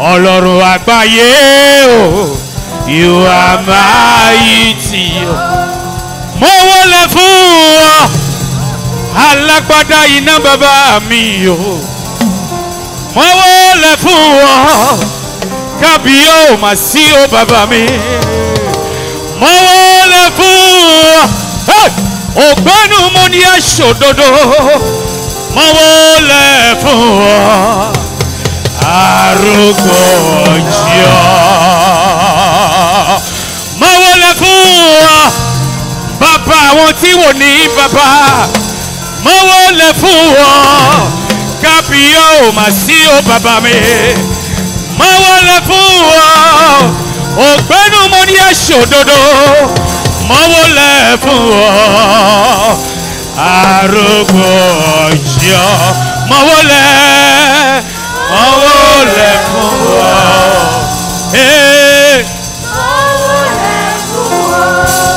Ọlọ́run àgbáyé o, you are mighty. Mo wọlé fún ọ, alágbádá iná bàbá mi o. Mo wọlé fún ọ, kábíyó mà sí o bàbá mi. Mo wọlé fún ọ, ògbénu mo ní aṣòdodo. Mo wọlé fún ọ, arúgbó ọjọ́. Mo wọlé fún ọ, bàbá àwọn tí wò ní bàbá. Mo wọlé fún ọ, kábíyó mà sí o bàbá mi. Mo wọlé fún ọ, ògbénu mo ní aṣòdodo. Mo wọlé fún ọ, arúgbó ọjọ́. Mo wọlé fún ọ.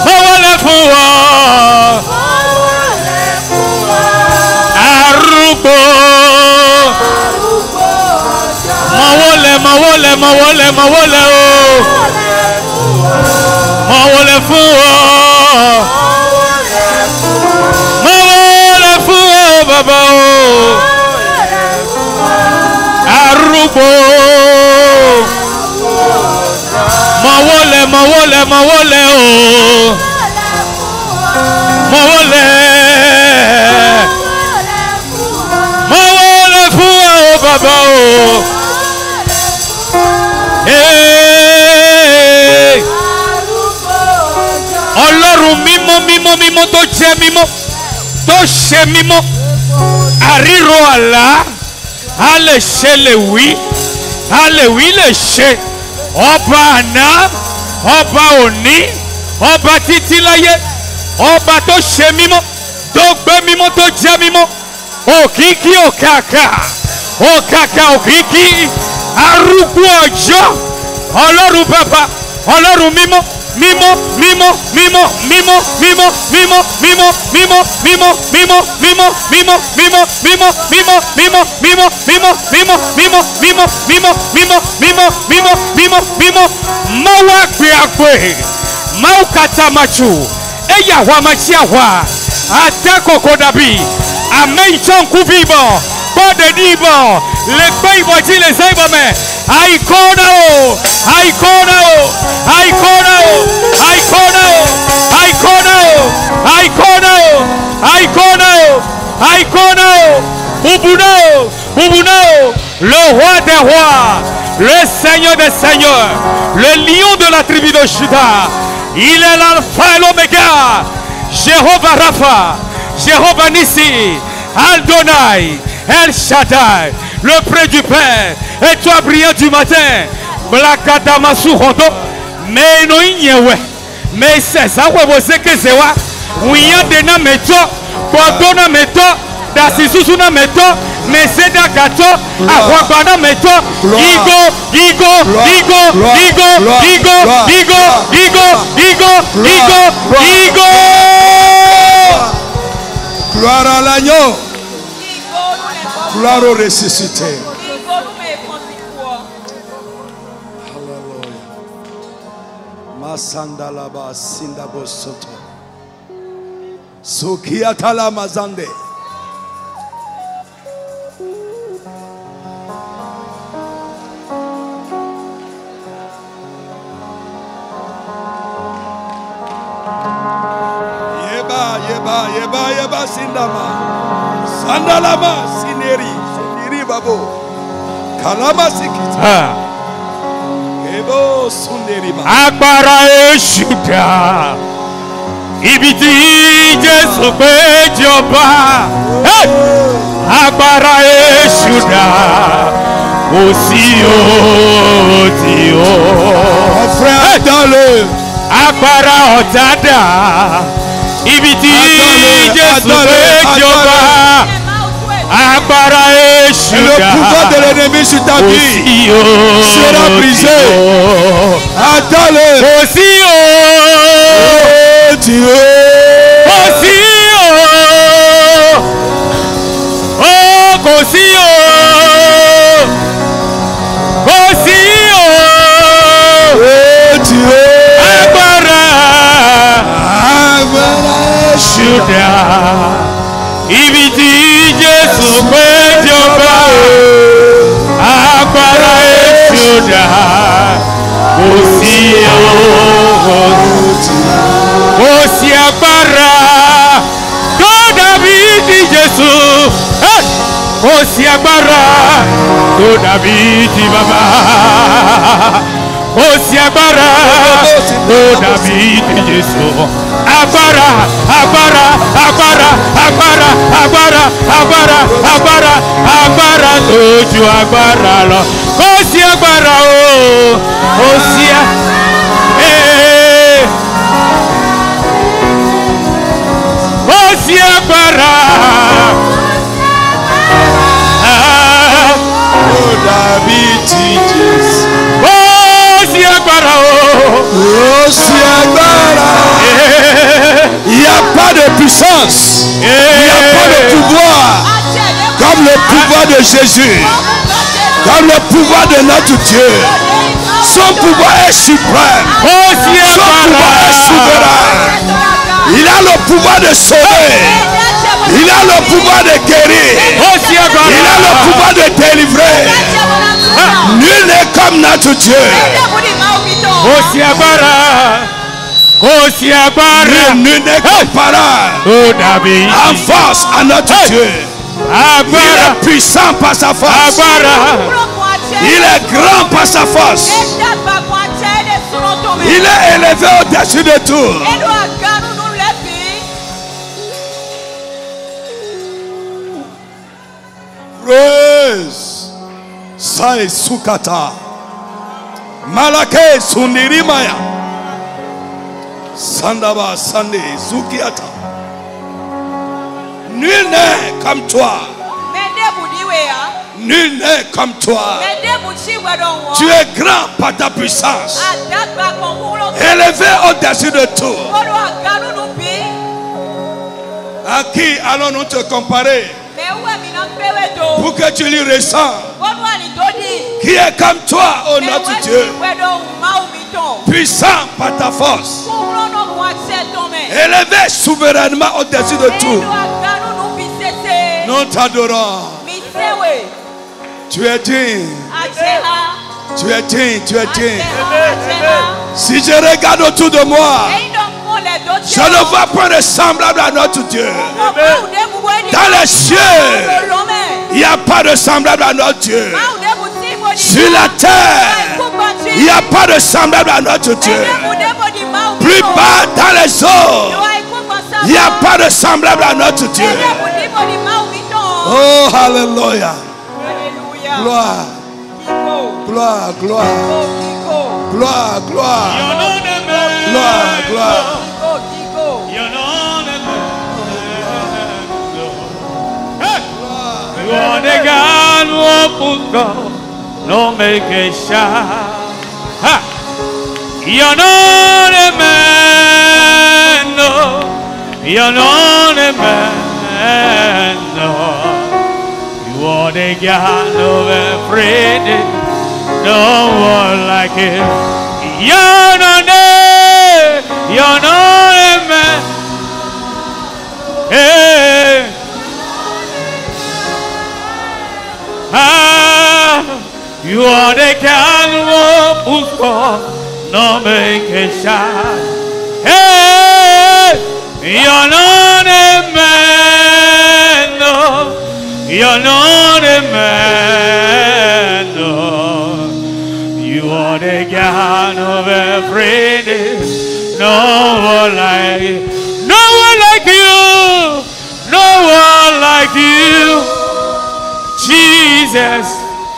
Mo wọlé fún ọ, arúgbó. Mo wọlé o. Mo wọlé fún ọ. Mo wọlé fún ọ bàbá o. Arúgbó. Mo wọlé o. Mo wọlé fún ọ bàbá o. Ọlọ́run mímọ́ tó jẹ́ mímọ́, tó ṣe mímọ́, àríro àlá, a lè ṣe lè wí, lè ṣe, ọba àná, ọba òní, ọba títí láyé, ọba tó ṣe mímọ́, tó gbé mímọ́, tó jẹ́ mímọ́, òkìkí òkàkà, òkìkí, arúgbó ọjọ́, Ọlọ́run bàbá, Ọlọ́run mímọ́. Mímọ́. Mawa gbe mau katamachu eya wa machiawa atakoko dabi ameichon kuvibo bode dibo le peibo ti le seibo me aikona Bubunao, le roi des rois, le seigneur des seigneurs, le lion de la tribu de Juda. Il est l'alpha et l'oméga, Jéhovah Rapha, Jéhovah Nissi, Adonai, El Shaddai, le près du Père, et toi brillant du matin, Blakadamasu Rondo, mais non ignewe, mais c'est ça où vous savez que c'est quoi? Oui, de na meto, Kodona meto, Dasisusu na meto, mais c'est d'Agato, Awabana meto, Igo. Gloire à l'agneau. Gloire au ressuscité. Masandalaba sindabo soto. Sukiatala mazande. Yeba sindama. Sandalama sineri babo. Kalama sikita. Ebo sunderi ba. Agbára Èṣù dà. Ibi tí Jésù gbé jọba. Agbára Èṣù dà. Kò sí òtí o. Ọ̀fẹ́ àdálẹ̀. Agbára ọ̀tá dà. Ibi tí Jésù gbé jọba. Agbára Èṣù dà. Le pouvoir de l'ennemi sur ta vie sera brisé. Attends-le. Kò sí òtí o. Kò sí kò sí Juda. Ibiti Jesu Pejoba. Agbára Juda. Osi agbára. Tó dàbí ti Jesu. Osi agbára. Tó dàbí ti Baba. Osi agbára. Tó dàbí ti Jesu. Agbára, agbára, agbára, agbára, agbára, agbára, agbára, agbára tó ju agbára lọ. Osi agbára o. Osi Osi agbára. Dàbí ti Jésù. Osi agbára o. Osi agbára. Il n'y a pas de puissance. Il n'y a pas de pouvoir comme le pouvoir de Jésus. Comme le pouvoir de notre Dieu. Son pouvoir est suprême. Son pouvoir est souverain. Il a le pouvoir de sauver. Il a le pouvoir de guérir. Il a le pouvoir de délivrer. Nul n'est comme notre Dieu. Nul n'est comparable en force à notre Dieu. Il est puissant par sa force. Il est grand par sa force. Il est élevé au-dessus de tout. Praise. Sai Sukata. Malake Sunirimaya. Sandaba Sande Sukiata. Nul n'est comme toi. Nul n'est comme toi. Tu es grand par ta puissance. Élevé au-dessus de tout. À qui allons-nous te comparer? Pour que tu lui ressembles. Qui est comme toi, oh notre Dieu? Puissant par ta force. Élevé souverainement au-dessus de tout. Nous t'adorons. Tu es digne. Tu es digne, tu es digne. Si je regarde autour de moi, je ne vois pas de semblable à notre Dieu. Dans les cieux, il n'y a pas de semblable à notre Dieu. Sur la terre, il n'y a pas de semblable à notre Dieu. Plus bas dans les eaux, il n'y a pas de semblable à notre Dieu. Oh, hallelujah. Gloire. Gloire, gloire. Gloire, gloire. Gloire, gloire. You are the God who opens doors, no make it shine. You're not a man, no. You're not a man, no. You are the God of everything, no one like him. You're not a man. Hey. You are the God who's called, no make it shine. Hey, you're not a man, no. You're not a man, no. You are the God of everything, no one like you. No one like you. No one like you. Jesus,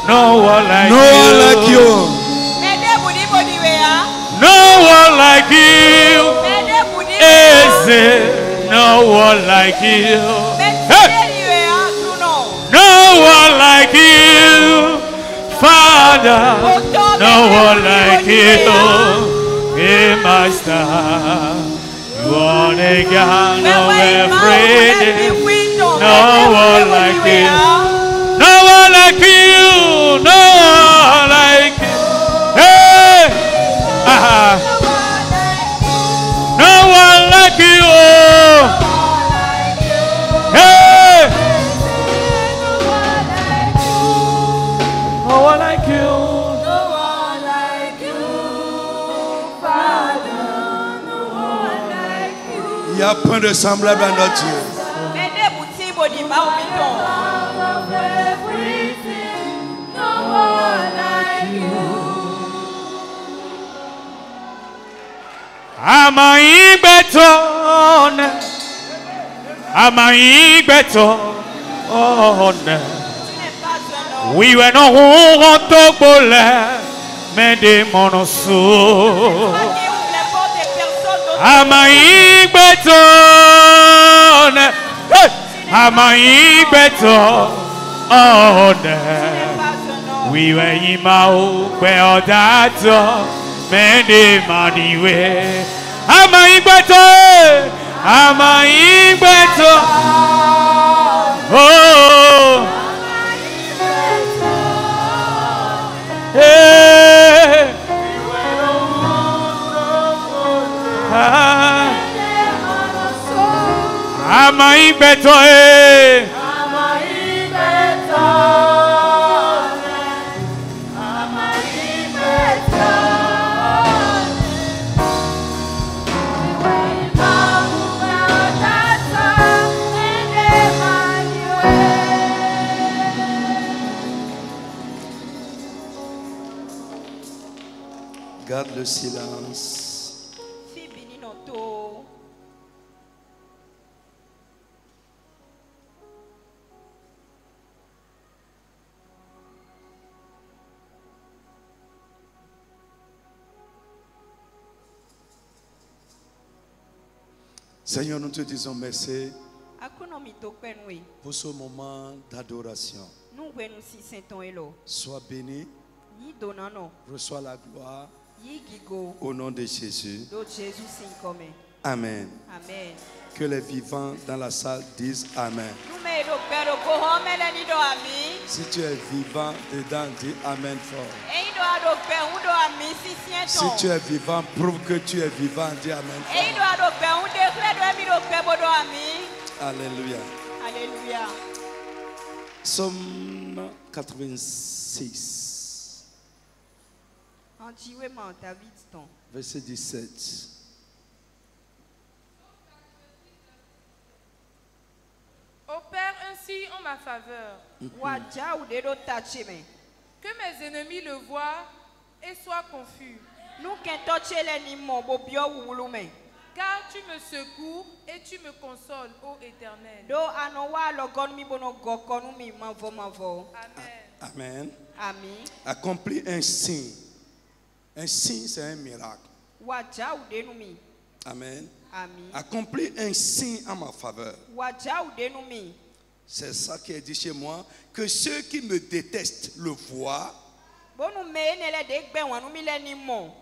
no one like you. No one like you. No one like you. Is it? No one like you. Hey. No one like you. Father, no one like you. Hey, Master, you are the God of everything. No one like you. No one like you, no one like you. Hey, no one like you. a point de semblable à notre Dieu. Amai beton, amai beton. Oui, ouais, non, on rentre au bolet, mais des monosous. Amai beton, amai beton. Oui, ouais, il m'a ouvert d'attendre. Mende maniwe amai beto oh eh amai beto eh Garde le silence. Seigneur, nous te disons merci pour ce moment d'adoration. Sois béni. Reçois la gloire. Au nom de Jésus. Amen. Amen. Que les vivants dans la salle disent Amen. Si tu es vivant dedans, dis Amen fort. Si tu es vivant, prouve que tu es vivant, dis Amen fort. Alléluia. Alléluia. Psaume 86. Verset 17. Opère ainsi en ma faveur. Que mes ennemis le voient et soient confus. Car tu me secours et tu me consoles, ô Éternel. Amen. Amen. Amen. Accomplis un signe. Un signe, c'est un miracle. Amen. Amen. Accomplis un signe en ma faveur. C'est ça qui est dit chez moi. Que ceux qui me détestent le voient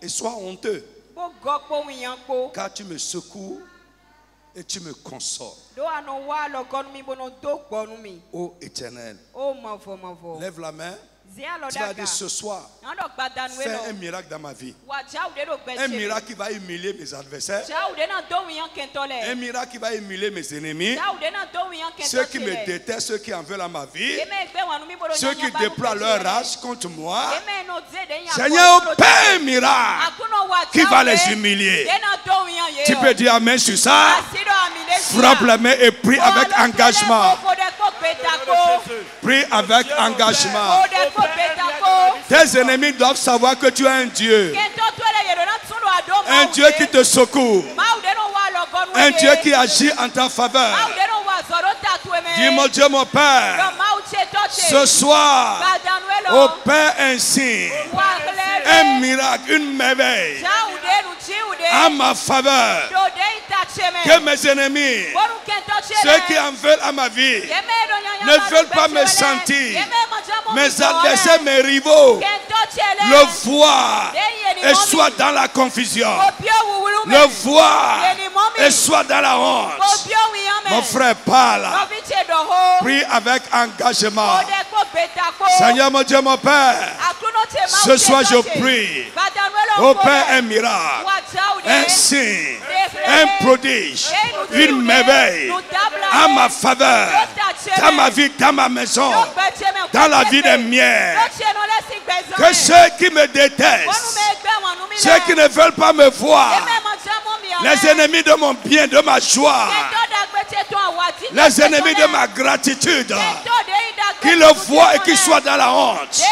et soient honteux. Car tu me secours et tu me consoles. Ô Éternel, lève la main. Tu vas dire ce soir, fais un miracle dans ma vie. Un miracle qui va humilier mes adversaires. Un miracle qui va humilier mes ennemis. Ceux qui me détestent, ceux qui en veulent à ma vie. Ceux qui déploient leur rage contre moi. Seigneur, opère un miracle qui va les humilier. Tu peux dire Amen sur ça. Frappe la main et prie avec engagement. Prie avec engagement. Tes ennemis doivent savoir que tu es un Dieu. Un Dieu qui te secourt. Un Dieu qui agit en ta faveur. Dis mon Dieu, mon Père, ce soir, opère un signe, un miracle, une merveille en ma faveur. Que mes ennemis, ceux qui en veulent à ma vie, ne veulent pas me sentir. Mes adversaires, mes rivaux, le voient et soient dans la confusion. Le voient et soient dans la honte. Mon frère, parle. Prie avec engagement. Seigneur, mon Dieu, mon Père, ce soir je prie. Opère un miracle, un signe, un prodige, une merveille en ma faveur, dans ma vie, dans ma maison, dans la vie des miens. Que ceux qui me détestent, ceux qui ne veulent pas me voir, Les ennemis de mon bien, de ma joie. Les ennemis de ma gratitude. Qu'ils le voient et qu'ils soient dans la honte.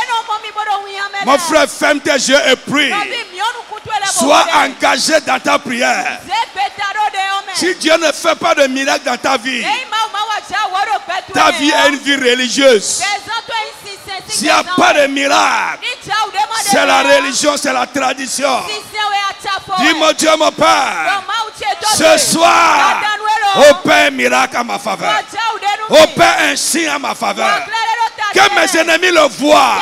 Mon frère, ferme tes yeux et prie. Sois engagé dans ta prière. Si Dieu ne fait pas de miracle dans ta vie est une vie religieuse. S'il n'y a pas de miracle, c'est la religion, c'est la tradition. Dis mon Dieu, mon Père, ce soir, opère un miracle à ma faveur. Opère un signe à ma faveur. Que mes ennemis le voient.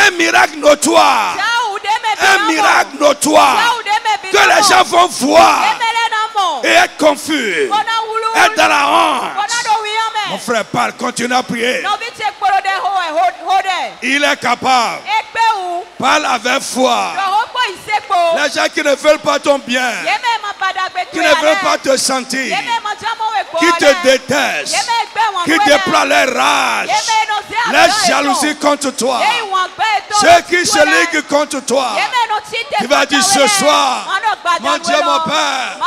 Un miracle notoire. Un miracle notoire. Que les gens vont voir et être confus. Être dans la honte. Mon frère, parle, continue à prier. Il est capable. Parle avec foi. Les gens qui ne veulent pas ton bien, qui ne veulent pas te sentir, qui te détestent, qui déploient leur rage, leur jalousie contre toi, ceux qui se liguent contre toi, tu vas dire ce soir, mon Dieu, mon Père,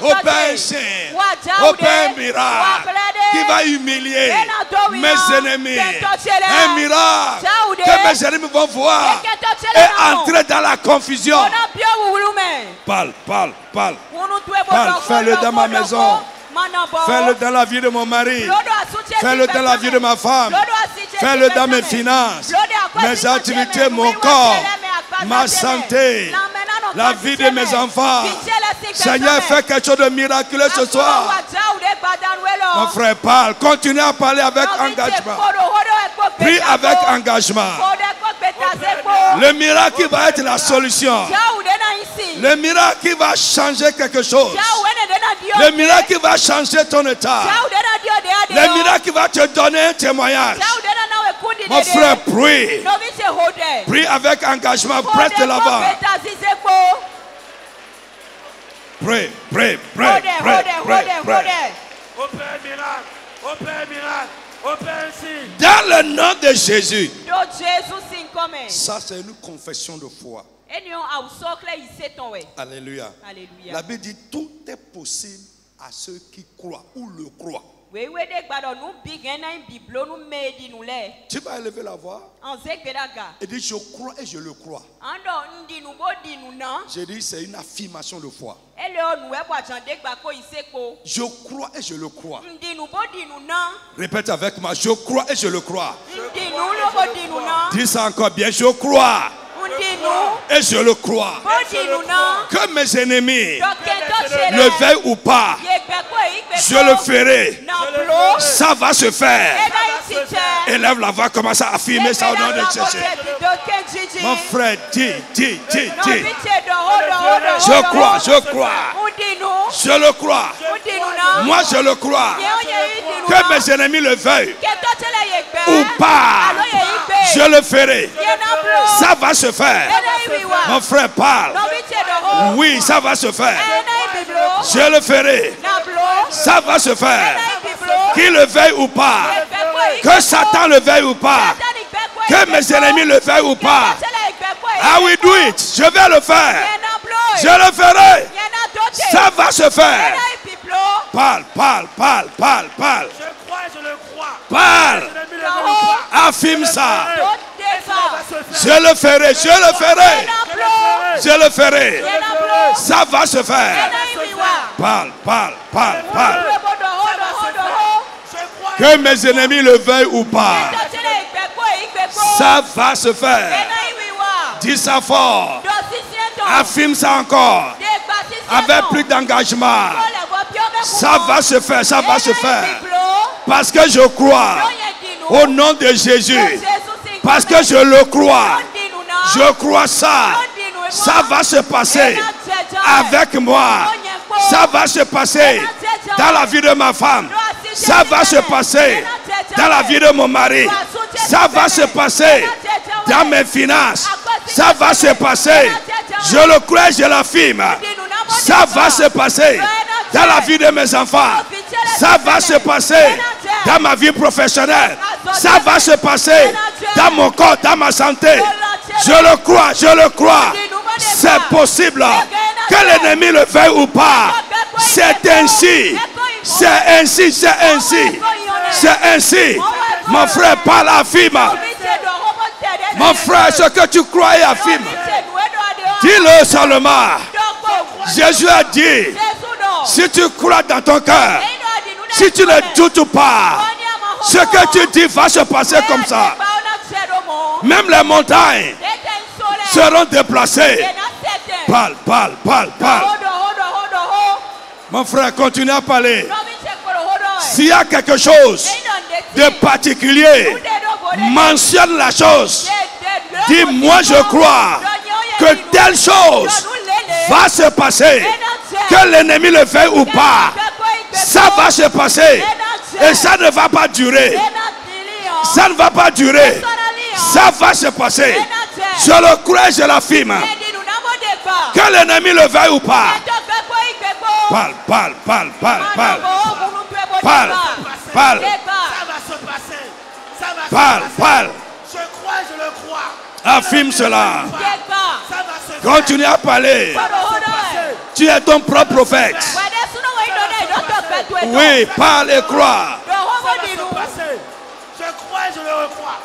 opère un signe, opère un miracle qui va humilier mes ennemis. Un miracle que mes ennemis vont voir et entrer dans la confusion. Parle, parle, parle. Parle, fais-le dans ma maison. Fais-le dans la vie de mon mari. Fais-le dans la vie de ma femme. Fais-le dans mes finances, mes activités, mon corps, ma santé, la vie de mes enfants. Seigneur, fais quelque chose de miraculeux ce soir. Mon frère, parle. Continue à parler avec engagement. Prie avec engagement. Le miracle qui va être la solution. Le miracle qui va changer quelque chose. Le miracle qui va changer ton état. Le miracle qui va te donner un témoignage. Mon frère, prie. Prie avec engagement. Presse de l'avant. Prie, prie, prie, prie. Dans le nom de Jésus. Ça, c'est une confession de foi. Alléluia. La Bible dit tout est possible à ceux qui croient ou le croient. Tu vas élever la voix et dire je crois et je le crois. Je dis c'est une affirmation de foi. Je crois et je le crois. Répète avec moi, je crois et je le crois. Dis ça encore bien, je crois et je le crois. Que mes ennemis le veuillent ou pas, je le ferai. Ça va se faire. Élève la voix, commence à affirmer ça au nom de Jésus. Mon frère, dis. Je crois, je crois. Je le crois. Moi, je le crois. Que mes ennemis le veuillent ou pas, je le ferai. Ça va se faire. Mon frère, parle. Oui, ça va se faire. Je le ferai. Ça va se faire. Qu'il le veuille ou pas. Que Satan le veuille ou pas. Que mes ennemis le veuillent ou pas. I will do it. Je vais le faire. Je le ferai. Ça va se faire. Parle. Je crois et je le crois. Parle. Affirme ça. Je le ferai. Je le ferai. Ça va se faire. Parle. Que mes ennemis le veuillent ou pas. Ça va se faire. Dis ça fort. Affirme ça encore. Avec plus d'engagement. Ça va se faire. Parce que je crois. Au nom de Jésus. Parce que je le crois. Je crois ça. Ça va se passer avec moi. Ça va se passer dans la vie de ma femme. Ça va se passer dans la vie de mon mari. Ça va se passer dans mes finances. Ça va se passer. Je le crois, je l'affirme. Ça va se passer dans la vie de mes enfants. Ça va se passer dans ma vie professionnelle. Ça va se passer dans mon corps, dans ma santé. Je le crois. C'est possible. Que l'ennemi le veuille ou pas. C'est ainsi. C'est ainsi. C'est ainsi. C'est ainsi. Mon frère, parle, affirme. Mon frère, ce que tu crois et affirme. Dis-le seulement. Jésus a dit, si tu crois dans ton cœur, si tu ne doutes pas, ce que tu dis va se passer comme ça. Même les montagnes seront déplacées. Parle, parle, parle, parle. Mon frère, continue à parler. S'il y a quelque chose de particulier, mentionne la chose. Dis, moi je crois que telle chose va se passer. Que l'ennemi le veuille ou pas, ça va se passer. Et ça ne va pas durer. Ça ne va pas durer. Ça va se passer. Je le crois, je l'affirme. Que l'ennemi le veuille ou pas. Parle, parle, parle, parle, parle. Parle, parle. Ça va se passer. Ça va se Parle, passer. parle. Je crois, je le crois. Affirme cela. Ça va se faire. Continue à parler. Tu es ton propre prophète. Oui, parle et crois. Ça va se passer. Je crois, je le crois.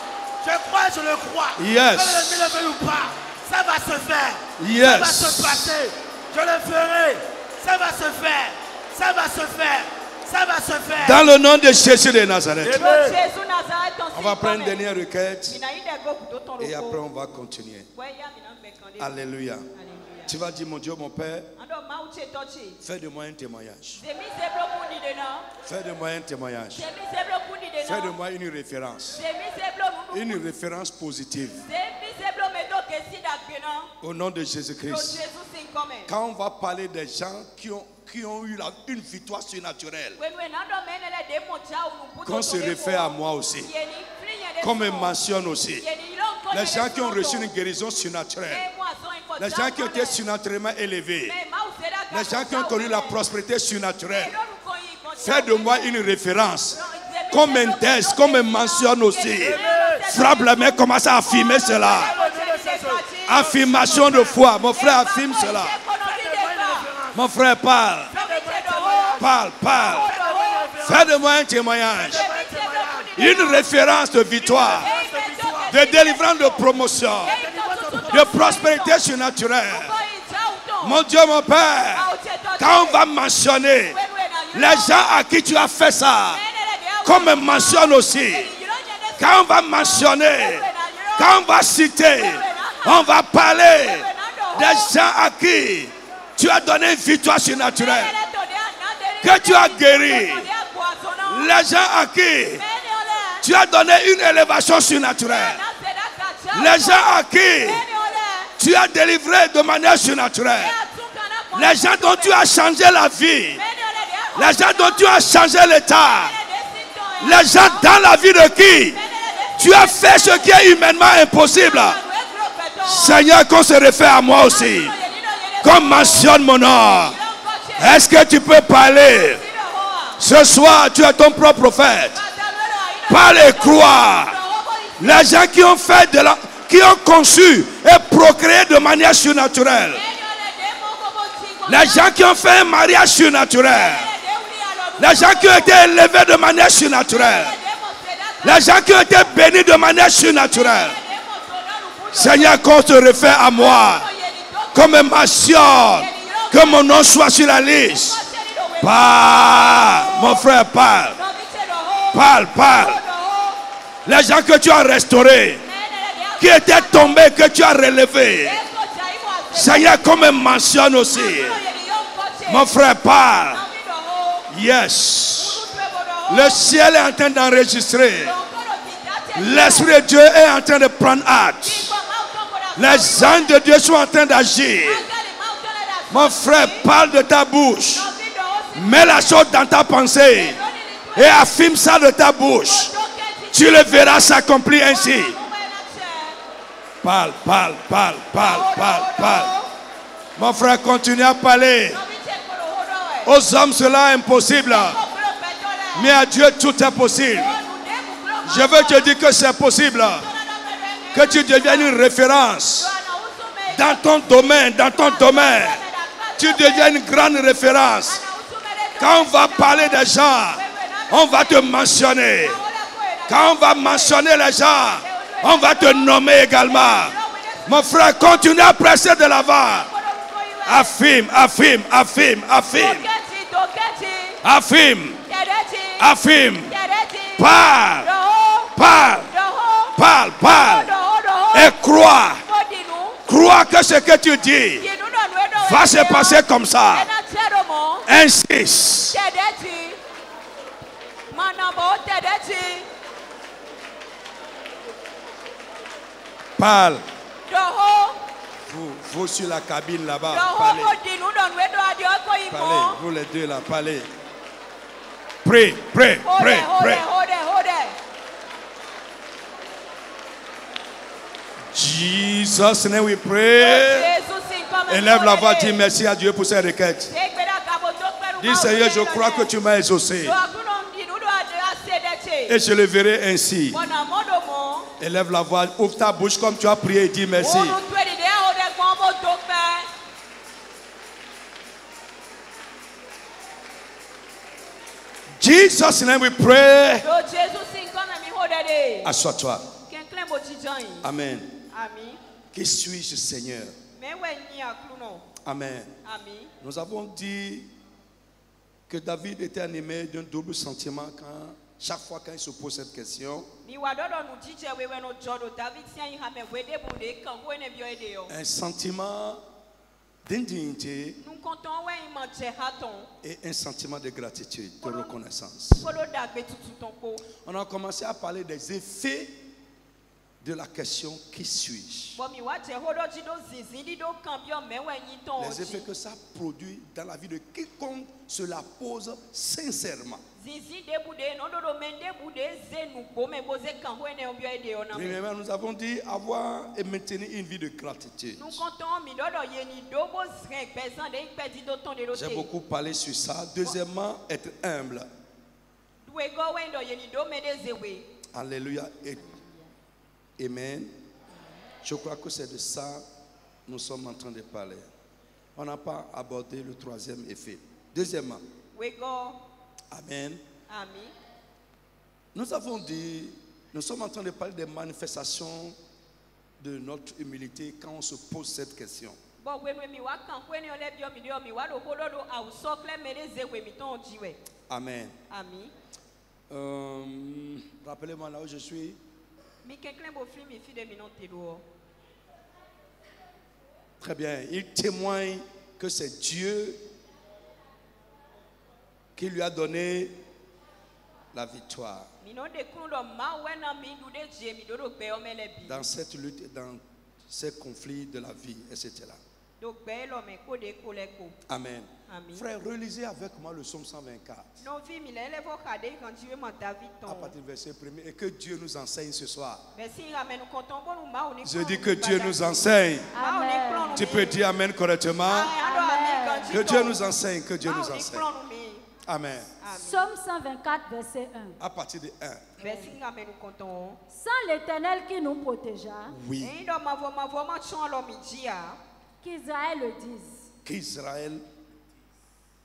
Je crois, je le crois. Yes. Que l'ennemi le veuille ou pas, ça va se faire. Yes. Ça va se passer. Je le ferai. Ça va se faire. Ça va se faire. Ça va se faire. Dans le nom de Jésus de Nazareth. Amen. On va prendre une dernière requête et après on va continuer. Alléluia. Tu vas dire, mon Dieu, mon Père, fais de moi un témoignage. Fais de moi un témoignage. Fais de moi une référence. Une référence positive. Au nom de Jésus-Christ. Quand on va parler des gens qui ont eu une victoire surnaturelle, qu'on se réfère à moi aussi, qu'on me mentionne aussi. Les gens qui ont reçu une guérison surnaturelle, les gens qui ont été surnaturellement élevés, les gens qui ont connu la prospérité surnaturelle, fais de moi une référence, qu'on m'intègre, qu'on me mentionne aussi. Frappe la main, commence à affirmer cela. Affirmation de foi, mon frère affirme cela. Mon frère parle. Parle, parle. Fais de moi un témoignage. Une référence de victoire, de délivrance, de promotion, de prospérité surnaturelle. Mon Dieu, mon Père, quand on va mentionner les gens à qui tu as fait ça, qu'on me mentionne aussi. Quand on va mentionner, quand on va citer, on va parler des gens à qui tu as donné une victoire surnaturelle, que tu as guéri. Les gens à qui tu as donné une élévation surnaturelle. Les gens à qui tu as délivré de manière surnaturelle. Les gens dont tu as changé la vie. Les gens dont tu as changé l'état. Les gens dans la vie de qui tu as fait ce qui est humainement impossible. Seigneur, qu'on se réfère à moi aussi. Qu'on mentionne mon nom. Est-ce que tu peux parler? Ce soir, tu es ton propre prophète. Parle et crois. Les gens qui ont fait qui ont conçu et procréé de manière surnaturelle. Les gens qui ont fait un mariage surnaturel. Les gens qui ont été élevés de manière surnaturelle. Les gens qui ont été bénis de manière surnaturelle. Seigneur, qu'on se réfère à moi. Qu'on me mentionne. Que mon nom soit sur la liste. Parle, mon frère, parle. Parle, parle. Les gens que tu as restaurés, qui étaient tombés, que tu as relevés. Seigneur, qu'on me mentionne aussi. Mon frère, parle. Yes. Le ciel est en train d'enregistrer. L'Esprit de Dieu est en train de prendre acte. Les anges de Dieu sont en train d'agir. Mon frère, parle de ta bouche. Mets la chose dans ta pensée. Et affirme ça de ta bouche. Tu le verras s'accomplir ainsi. Parle, parle, parle, parle, parle, parle. Mon frère, continue à parler. Aux hommes, cela est impossible. Mais à Dieu, tout est possible. Je veux te dire que c'est possible. Que tu deviennes une référence. Dans ton domaine, dans ton domaine. tu deviens une grande référence. Quand on va parler des gens, on va te mentionner. Quand on va mentionner les gens, on va te nommer également. Mon frère, continue à presser de l'avant. Affirme, affirme, affirme, affirme. Affirme. Affirme. Parle. Parle. Parle, parle. Et crois. Crois que ce que tu dis va se passer comme ça. Insiste. Parle. Vous sur la cabine là-bas, parlez. Parlez, vous les deux là, parlez. Prie, prie, prie, prie. Jesus name we pray. Élève la voix, dis merci à Dieu pour ses requêtes. Dis Seigneur, je crois que tu m'as exaucé. Et je le verrai ainsi. Élève la voix, ouvre ta bouche comme tu as prié et dis merci. Jesus name we pray. Assois-toi. Amen. Qui suis-je, Seigneur? Amen. Nous avons dit que David était animé d'un double sentiment chaque fois quand il se pose cette question. Un sentiment d'indignité et un sentiment de gratitude, de reconnaissance. On a commencé à parler des effets de la question qui suis-je? Les effets que ça produit dans la vie de quiconque se la pose sincèrement. Premièrement, nous avons dit avoir et maintenir une vie de gratitude. J'ai beaucoup parlé sur ça. Deuxièmement, être humble. Alléluia. Amen. Je crois que c'est de ça que nous sommes en train de parler. On n'a pas abordé le troisième effet. Deuxièmement. Amen. Nous avons dit, nous sommes en train de parler des manifestations de notre humilité quand on se pose cette question. Amen. Rappelez-moi là où je suis. Très bien. Il témoigne que c'est Dieu qui lui a donné la victoire. Dans cette lutte et dans ces conflits de la vie, etc. Amen. Frère, relisez avec moi le psaume 124. À partir du verset 1er. Et que Dieu nous enseigne ce soir. Je dis que Dieu nous enseigne. Amen. Tu peux dire Amen correctement. Amen. Que Dieu nous enseigne. Que Dieu nous enseigne. Amen. Psaume 124, verset 1. À partir de 1. Sans l'Éternel qui nous protégea. Oui. Qu'Israël le dise. Qu'Israël.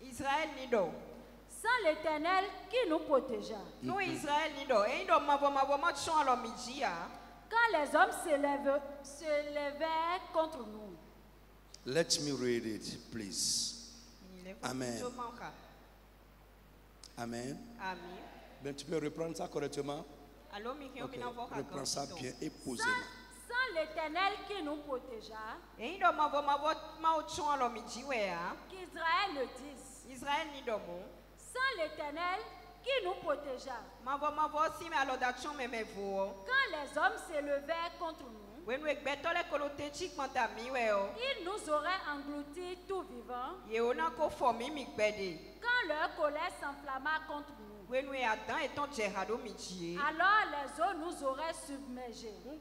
Sans l'Éternel qui nous protégea. Quand les hommes se levèrent contre nous. Let me read it, please. Amen. Amen. Ben, tu peux reprendre ça correctement? Okay. Reprends ça bien et posément. Sans l'Éternel qui nous protégea. Qu'Israël le dise. Sans l'Éternel qui nous protégea. Quand les hommes se levèrent contre nous. Ils nous auraient engloutis tout vivant. Quand leur colère s'enflamma contre nous. Alors les eaux nous auraient submergés. Les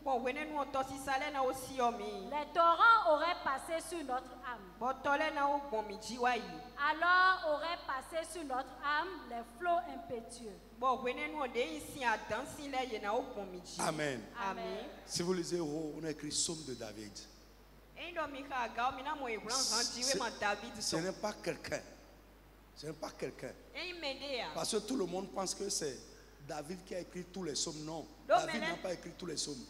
torrents auraient passé sur notre âme. Alors auraient passé sur notre âme les flots impétueux. Amen. Amen. Si vous lisez, on a écrit Psaume de David. Ce n'est pas quelqu'un. Ce n'est pas quelqu'un. Parce que tout le monde pense que c'est David qui a écrit tous les psaumes. Non, David n'a pas écrit tous les psaumes.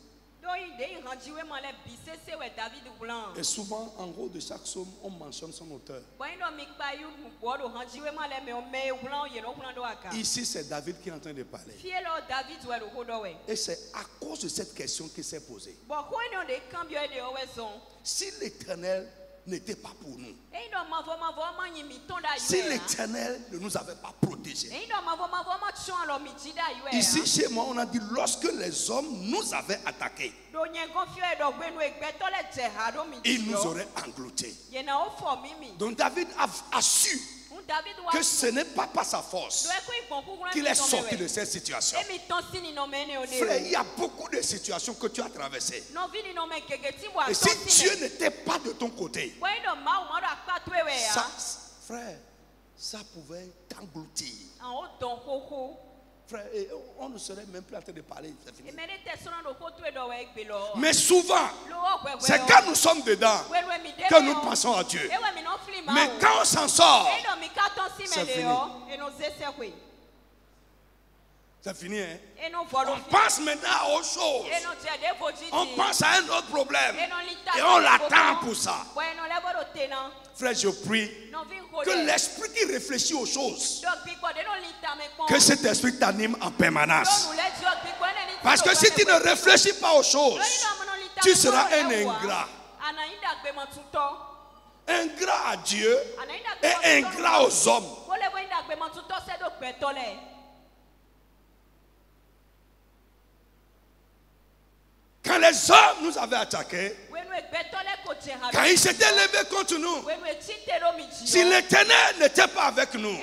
Et souvent, en haut de chaque psaume, on mentionne son auteur. Ici, c'est David qui est en train de parler. Et c'est à cause de cette question qu'il s'est posée. Si l'Éternel n'était pas pour nous, si l'Éternel ne nous avait pas protégés, ici chez moi on a dit lorsque les hommes nous avaient attaqués, ils nous auraient engloutis. Donc David a su que ce n'est pas par sa force qu'il est sorti de cette situation. Frère, il y a beaucoup de situations que tu as traversées. Et si Dieu n'était pas de ton côté, ça, frère, ça pouvait t'engloutir. Frère, on ne serait même plus en train de parler. Mais souvent, c'est quand nous sommes dedans que nous pensons à Dieu. Mais quand on s'en sort, c'est fini. C'est fini, hein? On pense maintenant à autre chose. On pense à un autre problème. Et on l'attend pour ça. Frère, je prie que l'esprit qui réfléchit aux choses, que cet esprit t'anime en permanence. Parce que si tu ne réfléchis pas aux choses, tu seras un ingrat. Ingrat à Dieu et ingrat aux hommes. Quand les hommes nous avaient attaqués, quand ils s'étaient levés contre nous, si l'Éternel n'était pas avec nous,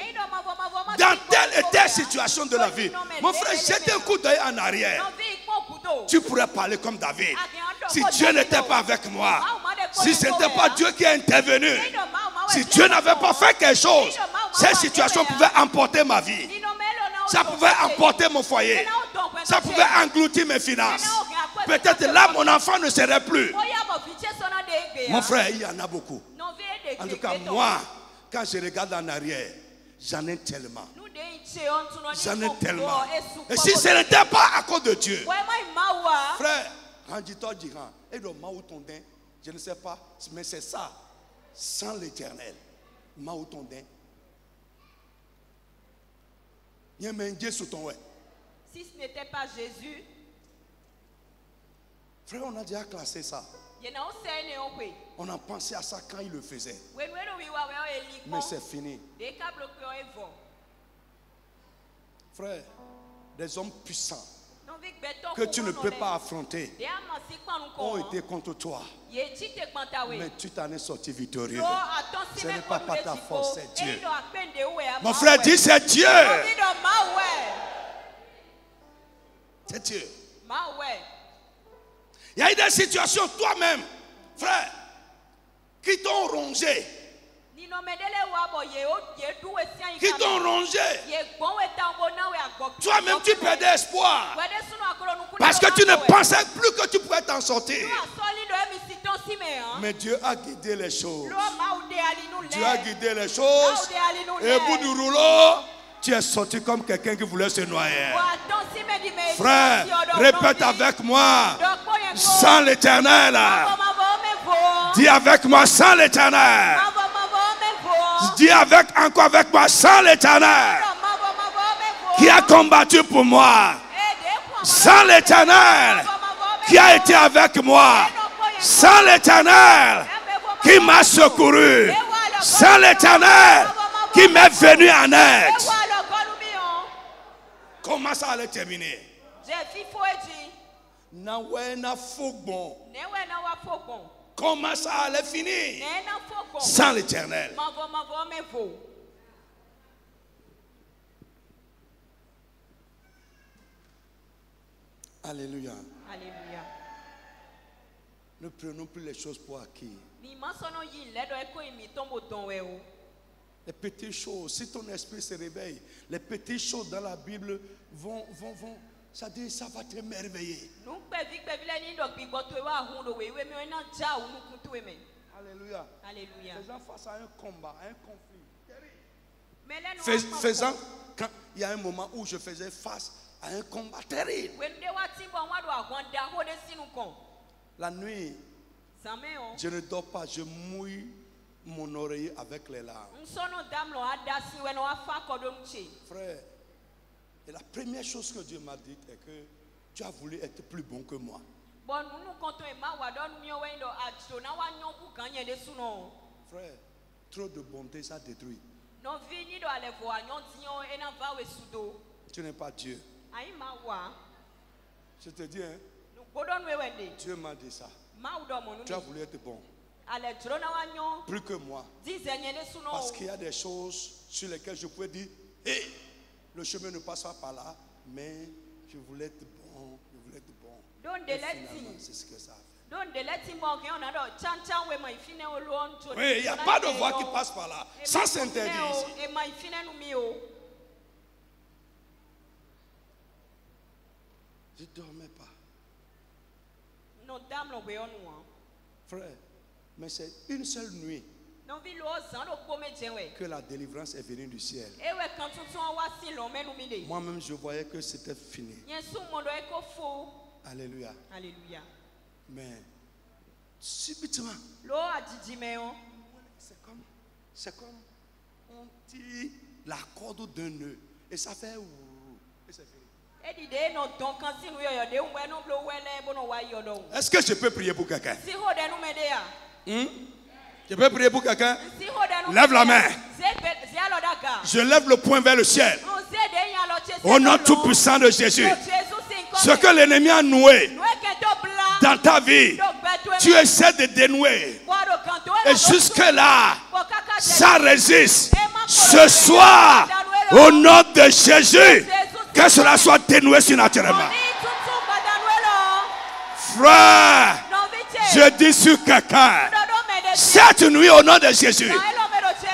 dans telle et telle situation de la vie, mon frère, jette un coup d'œil en arrière. Tu pourrais parler comme David. Si Dieu n'était pas avec moi, si ce n'était pas Dieu qui est intervenu, si Dieu n'avait pas fait quelque chose, cette situation pouvait emporter ma vie. Ça pouvait emporter mon foyer. Ça pouvait engloutir mes finances. Peut-être là, mon enfant ne serait plus. Mon frère, il y en a beaucoup. En tout cas, moi, quand je regarde en arrière, j'en ai tellement. J'en ai tellement. Et si ce n'était pas à cause de Dieu, frère, je ne sais pas, mais c'est ça. Sans l'Éternel, si ce n'était pas Jésus, frère, on a déjà classé ça. On a pensé à ça quand il le faisait. Mais c'est fini. Frère, des hommes puissants que tu ne peux pas affronter ont été contre toi. Mais tu t'en es sorti victorieux. Ce n'est pas par ta force, c'est Dieu. Mon frère dit c'est Dieu. C'est Dieu. Il y a eu des situations toi-même, frère, qui t'ont rongé. Qui t'ont rongé. Toi-même tu perdais espoir. Parce que tu ne pensais plus que tu pouvais t'en sortir. Mais Dieu a guidé les choses. Dieu a guidé les choses. Et au bout du rouleau, tu es sorti comme quelqu'un qui voulait se noyer. Frère, répète avec moi. Sans l'Éternel. Dis avec moi, sans l'Éternel. Dis encore avec moi, sans l'Éternel qui a combattu pour moi, sans l'Éternel qui a été avec moi, sans l'Éternel qui m'a secouru, sans l'Éternel qui m'est venu en aide. Comment ça allait terminer? Comment ça allait finir? Sans l'Éternel. Alléluia. Alléluia. Ne prenons plus les choses pour acquis. Les petites choses, si ton esprit se réveille, les petites choses dans la Bible vont Ça dit, ça va t'émerveiller. Alléluia. Alléluia. Faisant face à un combat, à un conflit terrible. Faisant, quand il y a un moment où je faisais face à un combat terrible. La nuit, je ne dors pas, je mouille mon oreiller avec les larmes. Frère, et la première chose que Dieu m'a dit est que tu as voulu être plus bon que moi. Frère, trop de bonté, ça détruit. Tu n'es pas Dieu. Je te dis, hein, Dieu m'a dit ça. Tu as voulu être bon. Plus que moi. Parce qu'il y a des choses sur lesquelles je pouvais dire, hey, le chemin ne passe pas par là, mais je voulais être bon, je voulais être bon. Et finalement, c'est ce que ça a fait. Oui, il n'y a pas de voie qui passe par là. Ça s'interdit ici. Je ne dormais pas. Frère, mais c'est une seule nuit que la délivrance est venue du ciel. Moi-même, je voyais que c'était fini. Alléluia. Alléluia. Mais subitement, c'est comme on tire la corde d'un nœud et ça fait et c'est fini. Est-ce que je peux prier pour quelqu'un? Je peux prier pour quelqu'un? Lève la main. Je lève le poing vers le ciel. Au nom tout puissant de Jésus. Ce que l'ennemi a noué dans ta vie, tu essaies de dénouer. Et jusque-là, ça résiste. Ce soir, au nom de Jésus, que cela soit dénoué surnaturellement. Frère, je dis sur quelqu'un, cette nuit au nom de Jésus,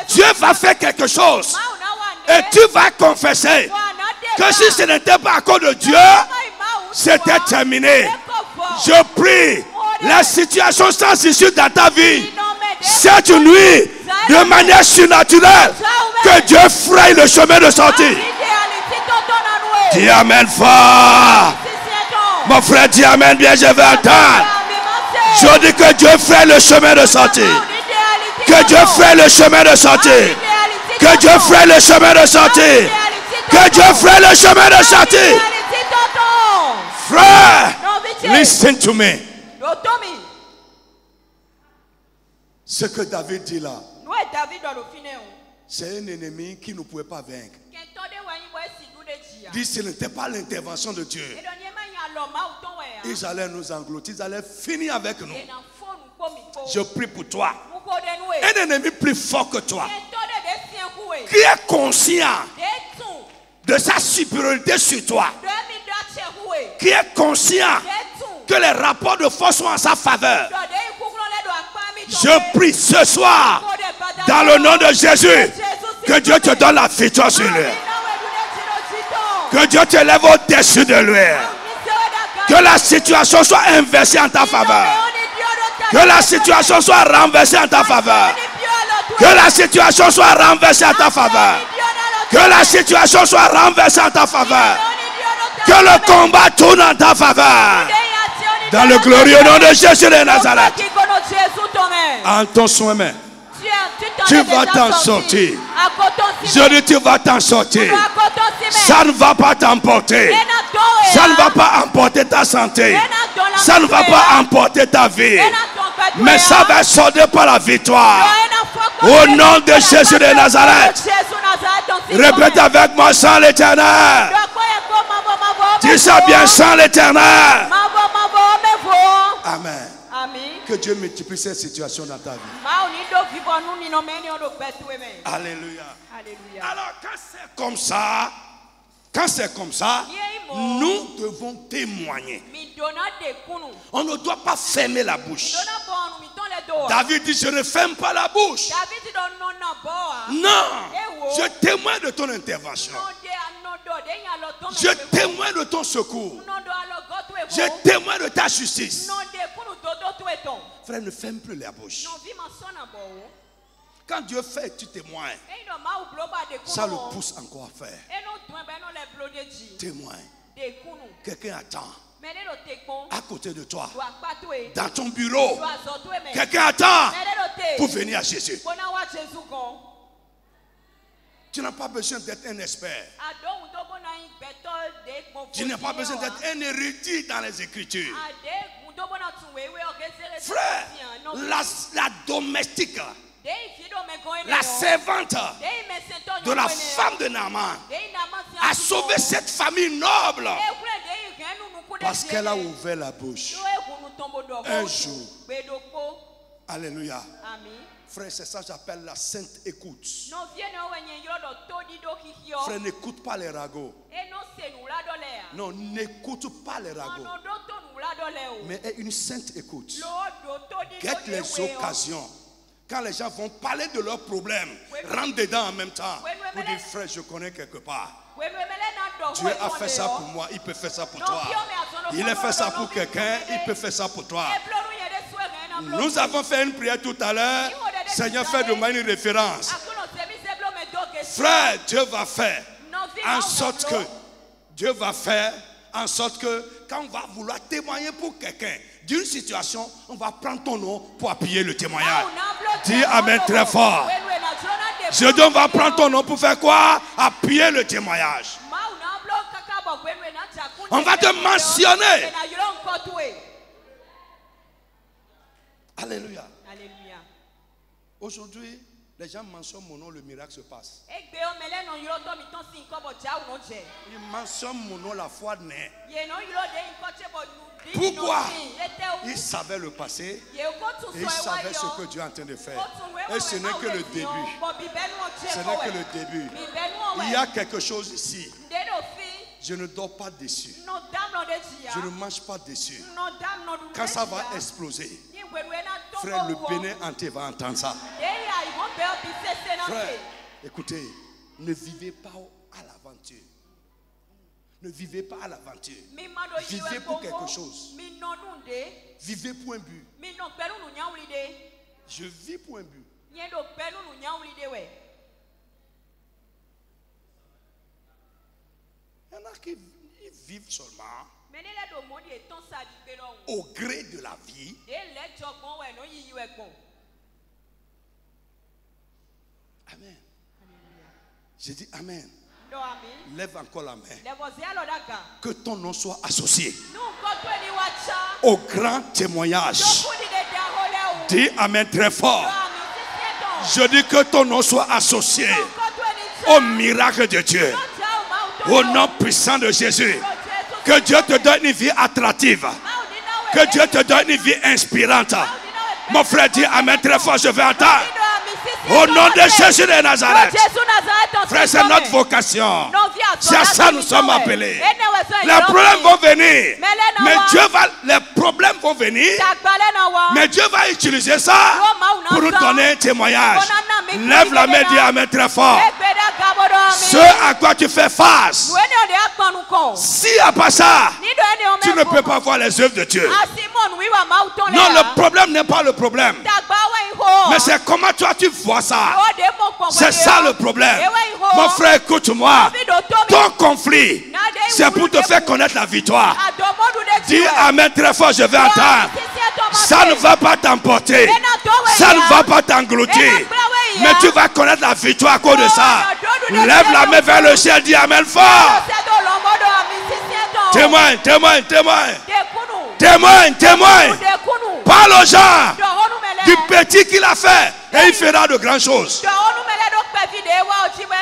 Dieu va faire quelque chose. Et tu vas confesser que si ce n'était pas à cause de Dieu, c'était terminé. Je prie, la situation sans issue dans ta vie, cette nuit, de manière surnaturelle, que Dieu fraye le chemin de sortie. Dis amen fort. Mon frère, dis amen bien, je vais entendre. Je dis que Dieu fraye le chemin de sortie. Que Dieu fraye le chemin de sortie. Que Dieu fraye le chemin de sortie. Que Dieu fraye le chemin de sortie. Frère, listen to me. Ce que David dit là, c'est un ennemi qui ne pouvait pas vaincre. Dit ce n'était pas l'intervention de Dieu. Ils allaient nous engloutir, ils allaient finir avec nous. Je prie pour toi. Un ennemi plus fort que toi, qui est conscient de sa supériorité sur toi, qui est conscient que les rapports de force sont en sa faveur. Je prie ce soir, dans le nom de Jésus, que Dieu te donne la victoire sur lui. Que Dieu te lève au-dessus de lui. Que la situation soit inversée en ta faveur. Que la situation soit renversée en ta faveur. Que la situation soit renversée en ta faveur. Que la situation soit renversée en ta faveur. Que le combat tourne en ta faveur. Dans le glorieux nom de Jésus de Nazareth. En ton soin, tu vas t'en sortir. Je dis tu vas t'en sortir. Ça ne va pas t'emporter. Ça ne va pas emporter ta santé. Ça ne va pas emporter ta vie. Mais ça va sortir par la victoire. Au nom de Jésus de Nazareth. Répète avec moi, sans l'Éternel. Dis ça bien, sans l'Éternel. Amen. Que Dieu multiplie cette situation dans ta vie. Alléluia. Alors quand c'est comme ça, nous devons témoigner. On ne doit pas fermer la bouche. David dit, je ne ferme pas la bouche. Non, je témoigne de ton intervention. Je témoigne de ton secours. Je témoigne de ta justice. Frère, ne ferme plus la bouche. Quand Dieu fait, tu témoignes. Ça le pousse encore à faire. Témoigne. Quelqu'un attend. À côté de toi, dans ton bureau, quelqu'un attend pour venir à Jésus. Tu n'as pas besoin d'être un expert. Tu n'as pas besoin d'être un érudit dans les Écritures. Frère, la domestique, la servante de la femme de Naaman a sauvé cette famille noble parce qu'elle a ouvert la bouche un jour. Alléluia. Frère, c'est ça que j'appelle la sainte écoute. Frère, n'écoute pas les ragots. Non, n'écoute pas les ragots. Mais une sainte écoute. Guette les occasions. Quand les gens vont parler de leurs problèmes, rentre dedans en même temps. Pour dire, frère, je connais quelque part. Dieu a fait ça pour moi, il peut faire ça pour toi. Il a fait ça pour quelqu'un, il peut faire ça pour toi. Nous avons fait une prière tout à l'heure. Seigneur, fais de moi une référence. Frère, Dieu va faire en sorte que quand on va vouloir témoigner pour quelqu'un d'une situation, on va prendre ton nom pour appuyer le témoignage. Dis amen très fort. Je dis on va prendre ton nom pour faire quoi? Appuyer le témoignage. On va te mentionner. Alléluia. Aujourd'hui, les gens mentionnent mon nom, le miracle se passe. Ils mentionnent mon nom, la foi naît. Pourquoi? Ils savaient le passé et ils savaient ce que Dieu est en train de faire. Et ce n'est que le début. Ce n'est que le début. Il y a quelque chose ici. Je ne dors pas dessus. Je ne mange pas dessus. Quand ça va exploser, frère, le Bénin entier va entendre ça. Frère, écoutez, ne vivez pas à l'aventure. Ne vivez pas à l'aventure. Vivez pour quelque chose. Vivez pour un but. Je vis pour un but. Il y en a qui vivent seulement au gré de la vie. Amen. J'ai dit amen. Lève encore la main. Que ton nom soit associé au grand témoignage. Dis amen très fort. Je dis que ton nom soit associé au miracle de Dieu. Au nom puissant de Jésus. Que Dieu te donne une vie attractive. Que Dieu te donne une vie inspirante. Mon frère dit amen très fort, je vais entendre. Au nom de Jésus de Nazareth. Frère, c'est notre vocation. C'est à ça que nous sommes appelés. Les problèmes vont venir. Mais les problèmes vont venir. Mais Dieu va utiliser ça pour nous donner un témoignage. Lève la main, dis amen très fort. Ce à quoi tu fais face. Si à part ça, tu ne peux pas voir les œuvres de Dieu. Non, le problème n'est pas le problème. Mais c'est comment toi tu vois ça. C'est ça le problème. Mon frère, écoute-moi. Ton conflit, c'est pour te faire connaître la victoire. Dis amen très fort, je vais entendre. Ça ne va pas t'emporter. Ça ne va pas t'engloutir. Mais tu vas connaître la victoire à cause de ça. Lève la main vers le ciel, dis amen fort. Témoigne, témoigne, témoigne. Témoigne, témoigne. Parle aux gens du petit qu'il a fait et il fera de grandes choses.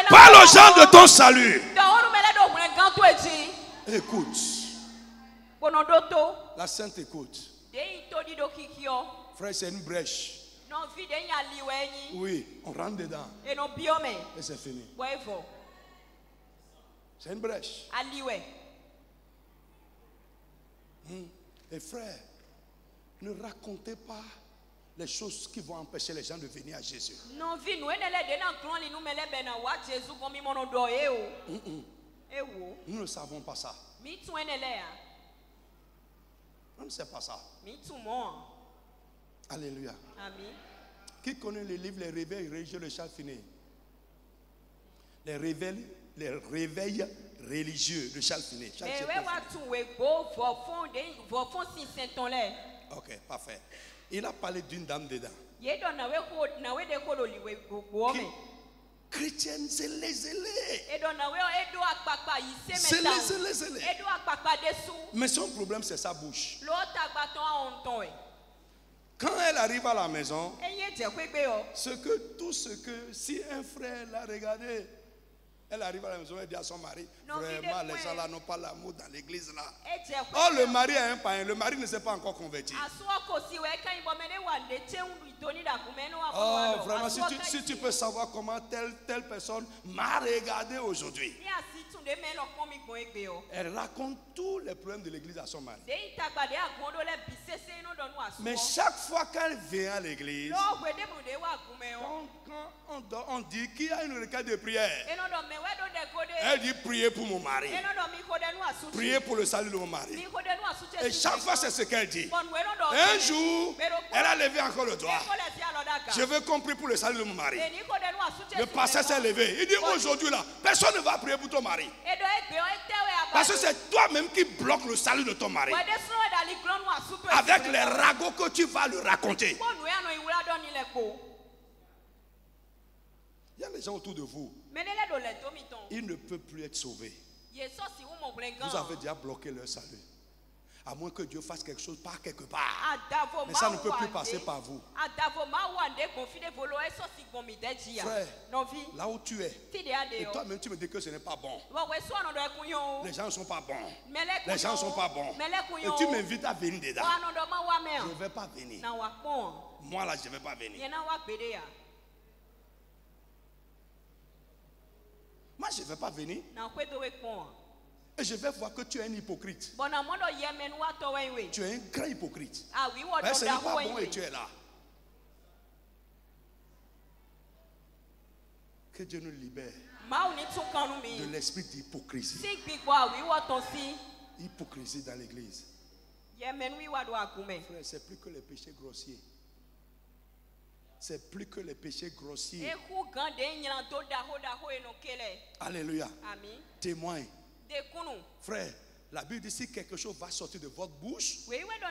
Parle aux gens de ton salut. Écoute. La sainte écoute. Frère, c'est une brèche. Oui, on rentre dedans. Et c'est fini. C'est une brèche. Et frère, ne racontez pas les choses qui vont empêcher les gens de venir à Jésus. Nous ne savons pas ça. On ne sait pas ça. Alléluia. Amen. Qui connaît le livre Les réveils religieux de Charles Finet? Les réveils religieux de Charles Finet. Ok, parfait. Il a parlé d'une dame dedans. Chrétienne zélée. Mais son problème, c'est sa bouche. Quand elle arrive à la maison, tout ce que si un frère l'a regardé, elle arrive à la maison et dit à son mari, vraiment les gens là n'ont pas l'amour dans l'église là. Oh, le mari a un païen, le mari ne s'est pas encore converti. Oh, vraiment, si tu peux savoir comment telle personne m'a regardé aujourd'hui. Elle raconte tous les problèmes de l'église à son mari. Mais chaque fois qu'elle vient à l'église, quand on dit qu'il y a une requête de prière, elle dit priez pour mon mari, priez pour le salut de mon mari. Et chaque fois c'est ce qu'elle dit. Un jour, elle a levé encore le doigt. Je veux qu'on prie pour le salut de mon mari. Le pasteur s'est levé. Il dit aujourd'hui là, personne ne va prier pour ton mari. Parce que c'est toi-même qui bloque le salut de ton mari. Avec les ragots que tu vas lui raconter. Il y a des gens autour de vous. Ils ne peuvent plus être sauvés. Vous avez déjà bloqué leur salut. À moins que Dieu fasse quelque chose par quelque part. Mais ça ne peut plus passer par vous. Frère, là où tu es, et toi-même tu me dis que ce n'est pas bon. Les gens ne sont pas bons. Les gens ne sont pas bons. Et tu m'invites à venir dedans. Je ne vais pas venir. Moi là, je ne vais pas venir. Moi, je ne vais pas venir. Et je vais voir que tu es un hypocrite. Tu es un grand hypocrite. Mais ce n'est pas bon et tu es là. Que Dieu nous libère de l'esprit d'hypocrisie. Hypocrisie dans l'église. Frère, c'est plus que les péchés grossiers. C'est plus que les péchés grossiers. Alléluia. Témoin. Frère, la Bible dit si quelque chose va sortir de votre bouche,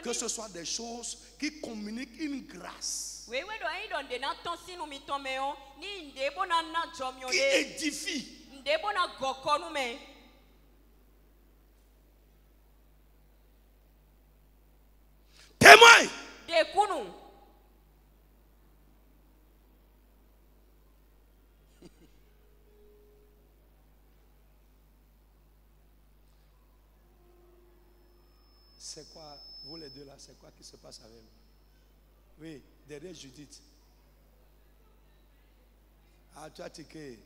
que ce soit des choses qui communiquent une grâce, qui édifient. Témoin. C'est quoi, vous les deux là, c'est quoi qui se passe avec vous? Oui, derrière Judith. Ah, tu as tiqué.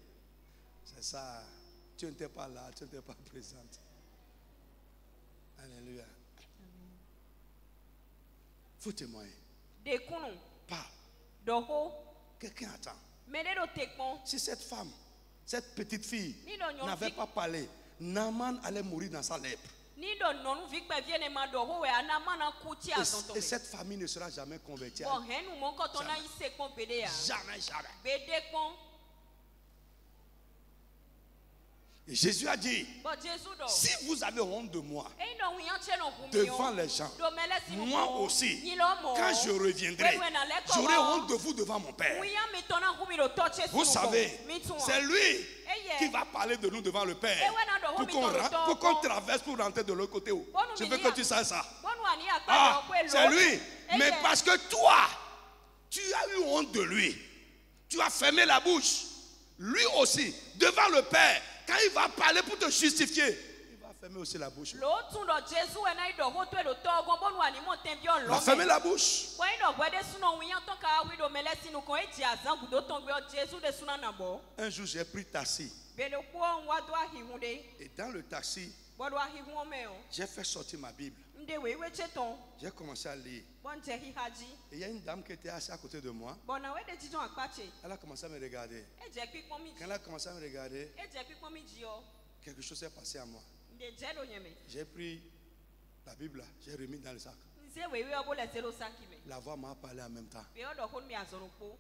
C'est ça. Tu n'étais pas là, tu n'étais pas présente. Alléluia. Faut témoigner. Parle. Quelqu'un attend. Si cette femme, cette petite fille n'avait pas parlé, Naaman allait mourir dans sa lèpre. Et cette famille ne sera jamais convertie. Jamais. Et Jésus a dit, si vous avez honte de moi devant les gens, moi aussi, quand je reviendrai, j'aurai honte de vous devant mon Père. Vous savez, c'est lui qui va parler de nous devant le Père pour qu'on traverse pour rentrer de l'autre côté. Je veux que tu saches ça. Ah, c'est lui. Mais parce que toi, tu as eu honte de lui. Tu as fermé la bouche. Lui aussi, devant le Père, quand il va parler pour te justifier, il va fermer aussi la bouche. Il va fermer la bouche. Un jour, j'ai pris taxi. Et dans le taxi, j'ai fait sortir ma Bible. J'ai commencé à lire. Et il y a une dame qui était assise à côté de moi. Elle a commencé à me regarder. Quand elle a commencé à me regarder, quelque chose s'est passé à moi. J'ai pris la Bible, j'ai remis dans le sac. La voix m'a parlé en même temps.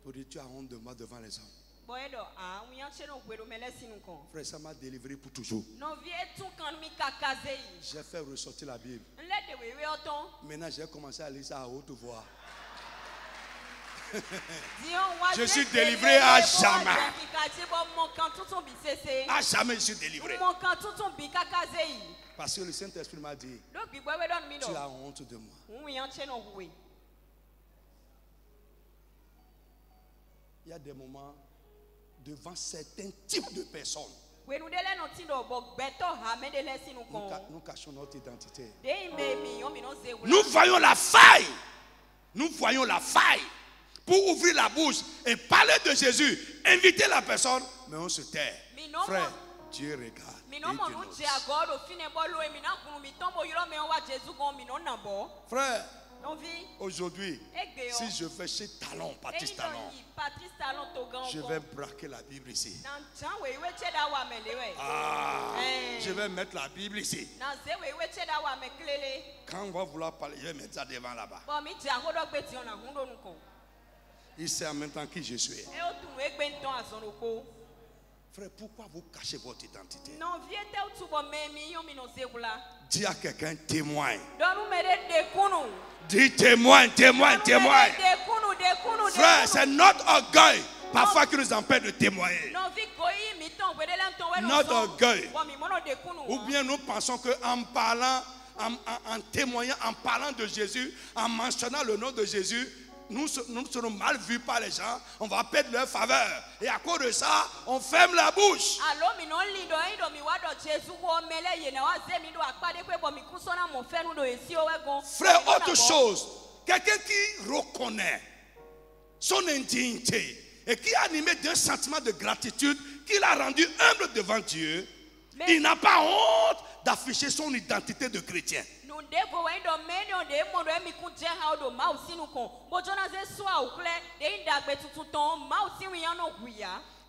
Pour dire, tu as honte de moi devant les hommes. Frère, ça m'a délivré pour toujours. J'ai fait ressortir la Bible. Maintenant, j'ai commencé à lire ça à haute voix. Je suis délivré à jamais. À jamais je suis délivré. Parce que le Saint-Esprit m'a dit, tu as honte de moi. Il y a des moments devant certains types de personnes. Nous cachons notre identité. Nous voyons la faille. Nous voyons la faille pour ouvrir la bouche et parler de Jésus. Inviter la personne, mais on se tait. Frère, Dieu regarde. Frère, aujourd'hui, si je fais chez Talon, Patrice Talon, je vais braquer la Bible ici. Je vais mettre la Bible ici. Quand on va vouloir parler, je vais mettre ça devant là-bas. Il sait en même temps qui je suis. Frère, pourquoi vous cachez votre identité? Dis à quelqu'un, témoigne. Dis témoigne, témoigne, témoigne. Frère, c'est notre orgueil parfois qui nous empêche de témoigner. Notre orgueil. Ou bien nous pensons qu'en parlant, en témoignant, en parlant de Jésus, en mentionnant le nom de Jésus, nous serons mal vus par les gens, on va perdre leur faveur. Et à cause de ça, on ferme la bouche. Frère, autre chose, quelqu'un qui reconnaît son indignité et qui est animé d'un sentiment de gratitude qu'il a rendu humble devant Dieu, il n'a pas honte d'afficher son identité de chrétien.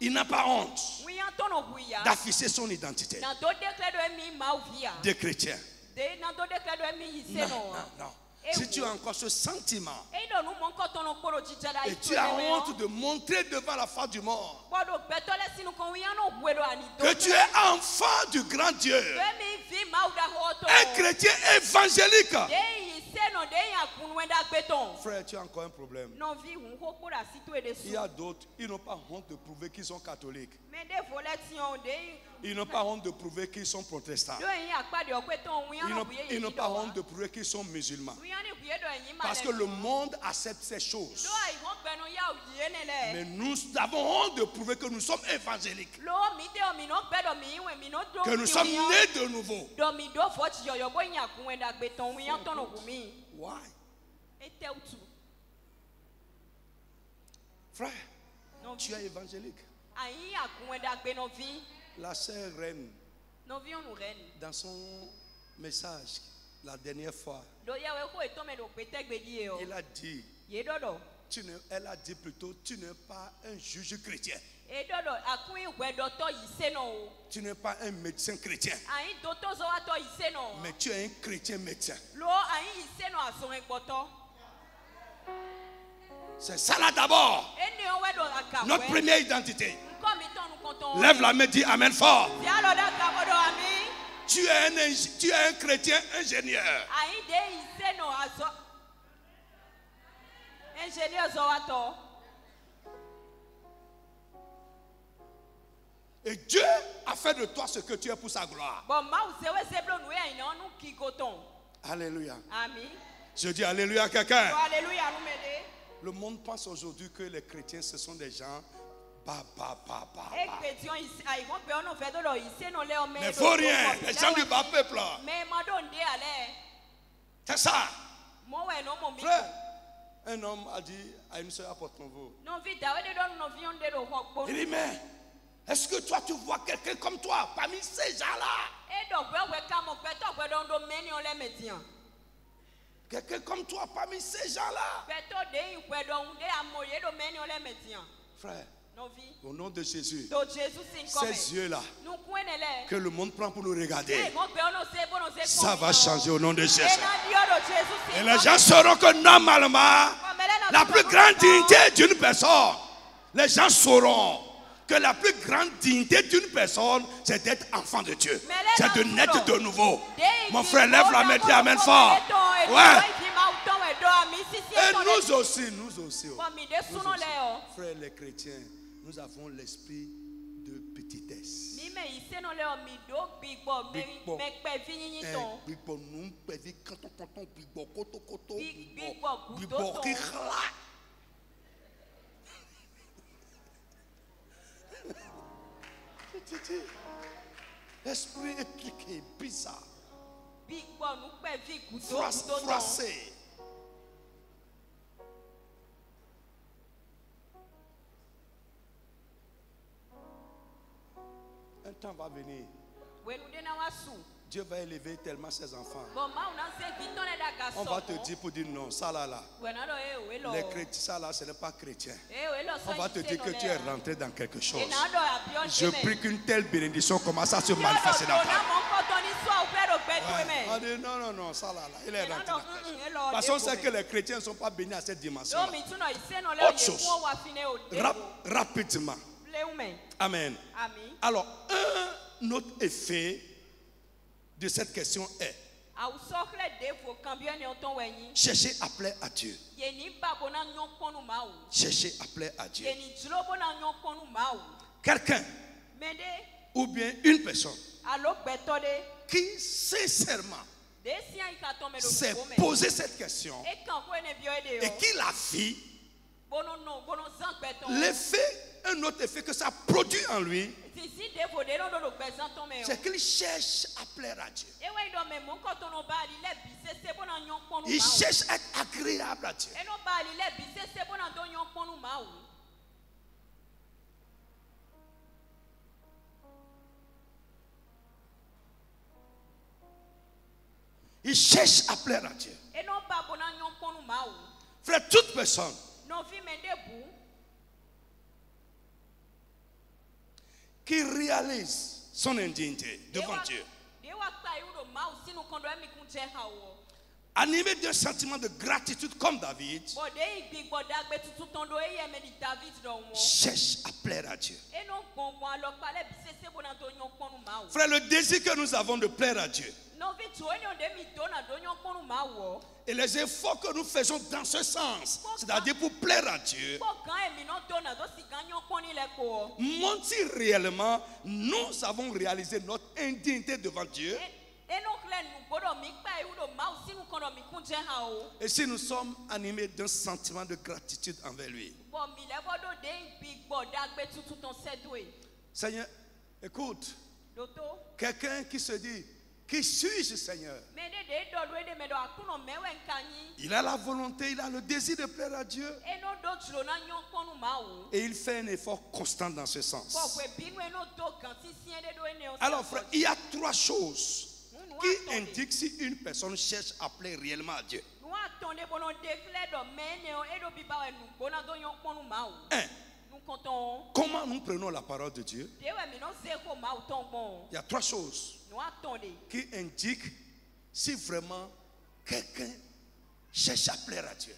Il n'a pas honte d'afficher son identité de chrétien. Non, non. Si tu as encore ce sentiment et tu as honte de montrer devant la face du monde que tu es enfant du grand Dieu, un chrétien évangélique, frère, tu as encore un problème. Il y a d'autres, ils n'ont pas honte de prouver qu'ils sont catholiques. Ils n'ont pas honte de prouver qu'ils sont protestants. Ils n'ont pas honte de prouver qu'ils sont musulmans. Parce que le monde accepte ces choses. Mais nous avons honte de prouver que nous sommes évangéliques. Que nous sommes nés de nouveau. Why? Frère, tu es évangélique. La sœur Reine, dans son message la dernière fois, elle a dit, elle a dit plutôt, tu n'es pas un juge chrétien. Tu n'es pas un médecin chrétien, mais tu es un chrétien médecin. C'est ça là d'abord. Notre première identité. Lève la main, dis Amen fort. Tu es un chrétien ingénieur. Et Dieu a fait de toi ce que tu es pour sa gloire. Alléluia. Je dis alléluia à quelqu'un. Le monde pense aujourd'hui que les chrétiens ce sont des gens mais il faut rien, les gens du bas peuple. C'est ça. Frère, un homme a dit à une soeur, apportons-vous. Il dit, mais est-ce que toi tu vois quelqu'un comme toi parmi ces gens-là? Quelqu'un comme toi parmi ces gens-là? Frère, Au nom de Jésus. Ces yeux-là que le monde prend pour nous regarder, ça va changer au nom de Jésus. Et les gens sauront que normalement, la plus grande dignité d'une personne, les gens sauront que la plus grande dignité d'une personne, c'est d'être enfant de Dieu. C'est de naître de nouveau. Mon frère, lève la main, dis amen fort. Ouais. Et nous aussi, frères les chrétiens, nous avons l'esprit de petitesse. L'esprit est bizarre. Froissé. Un temps va venir. Dieu va élever tellement ses enfants. On va te dire pour dire non, ça là. Les chrétiens, ça là, ce n'est pas chrétien. On va te dire que tu es rentré dans quelque chose. Je prie qu'une telle bénédiction commence à se manifester dans ta vie. On dit non, ça là, il est rentré dans quelque chose. Parce qu'on sait que les chrétiens ne sont pas bénis à cette dimension. Autre chose, rapidement. Amen. Alors, un autre effet de cette question est chercher à plaire à Dieu. Chercher à plaire à Dieu. Quelqu'un ou bien une personne qui sincèrement s'est posé cette question et qui l'a fait, l'effet, un autre effet que ça produit en lui, c'est qu'il cherche à plaire à Dieu. Il cherche à être agréable à Dieu. Il cherche à plaire à Dieu. Frère, toute personne qui réalise son indignité devant Dieu, animé d'un sentiment de gratitude comme David, cherche à plaire à Dieu. Frère, le désir que nous avons de plaire à Dieu et les efforts que nous faisons dans ce sens, c'est-à-dire pour plaire à Dieu, montre si réellement nous avons réalisé notre indignité devant Dieu. Et si nous sommes animés d'un sentiment de gratitude envers lui. Seigneur, écoute, quelqu'un qui se dit, qui suis-je, Seigneur? Il a la volonté, il a le désir de plaire à Dieu. Et il fait un effort constant dans ce sens. Alors frère, il y a trois choses qui indiquent si une personne cherche à plaire réellement à Dieu. Un, comment nous prenons la parole de Dieu? Il y a trois choses qui indiquent si vraiment quelqu'un cherche à plaire à Dieu.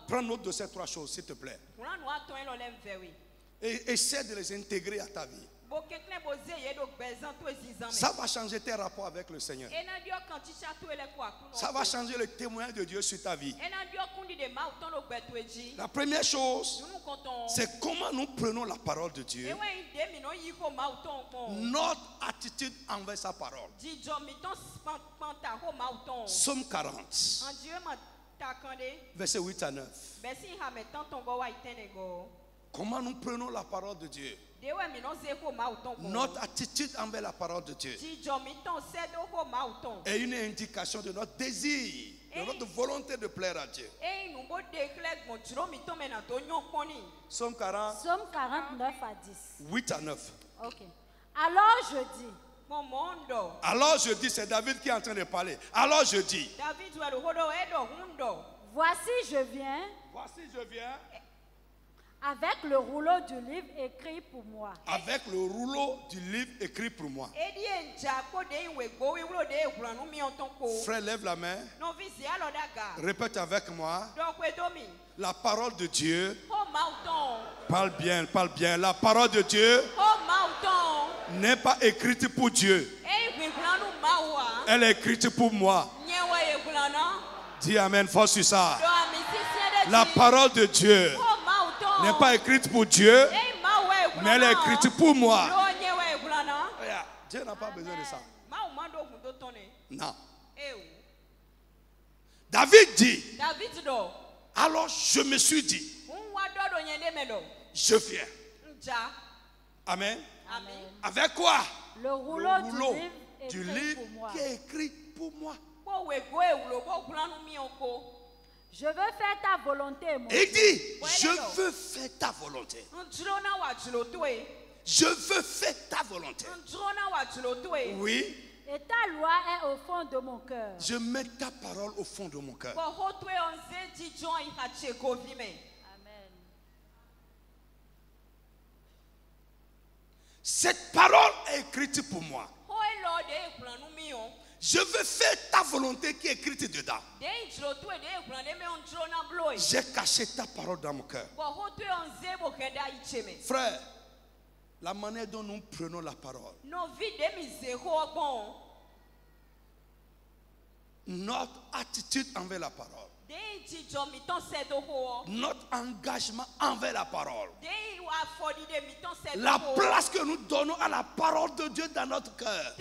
Prends note de ces trois choses, s'il te plaît. Et essaie de les intégrer à ta vie. Ça va changer tes rapports avec le Seigneur. Ça va changer le témoignage de Dieu sur ta vie. La première chose, c'est comment nous prenons la parole de Dieu. Notre attitude envers sa parole. Psaume 40, verset 8 à 9. Comment nous prenons la parole de Dieu? Notre attitude envers la parole de Dieu est une indication de notre désir, de notre volonté de plaire à Dieu. Psaume 40, Psaume 49 à 10. 8 à 9. Ok. Alors je dis. Alors je dis, c'est David qui est en train de parler. Alors je dis, Voici je viens avec le rouleau du livre écrit pour moi. Avec le rouleau du livre écrit pour moi. Frère, lève la main. Répète avec moi. La parole de Dieu. Parle bien, parle bien. La parole de Dieu n'est pas écrite pour Dieu. Elle est écrite pour moi. Dis amen, fort sur ça. La parole de Dieu n'est pas écrite pour Dieu, mais elle est écrite pour moi. Dieu n'a pas besoin de ça. Non. David dit, alors je me suis dit, je viens. Amen. Avec quoi? Le rouleau du livre qui est écrit pour moi. Je veux faire ta volonté, mon Dieu. Il dit, je veux faire ta volonté. Je veux faire ta volonté. Oui. Et ta loi est au fond de mon cœur. Je mets ta parole au fond de mon cœur. Amen. Cette parole est écrite pour moi. Je veux faire ta volonté qui est écrite dedans. J'ai caché ta parole dans mon cœur. Frère, la manière dont nous prenons la parole, notre attitude envers la parole, notre engagement envers la parole, la place que nous donnons à la parole de Dieu dans notre cœur,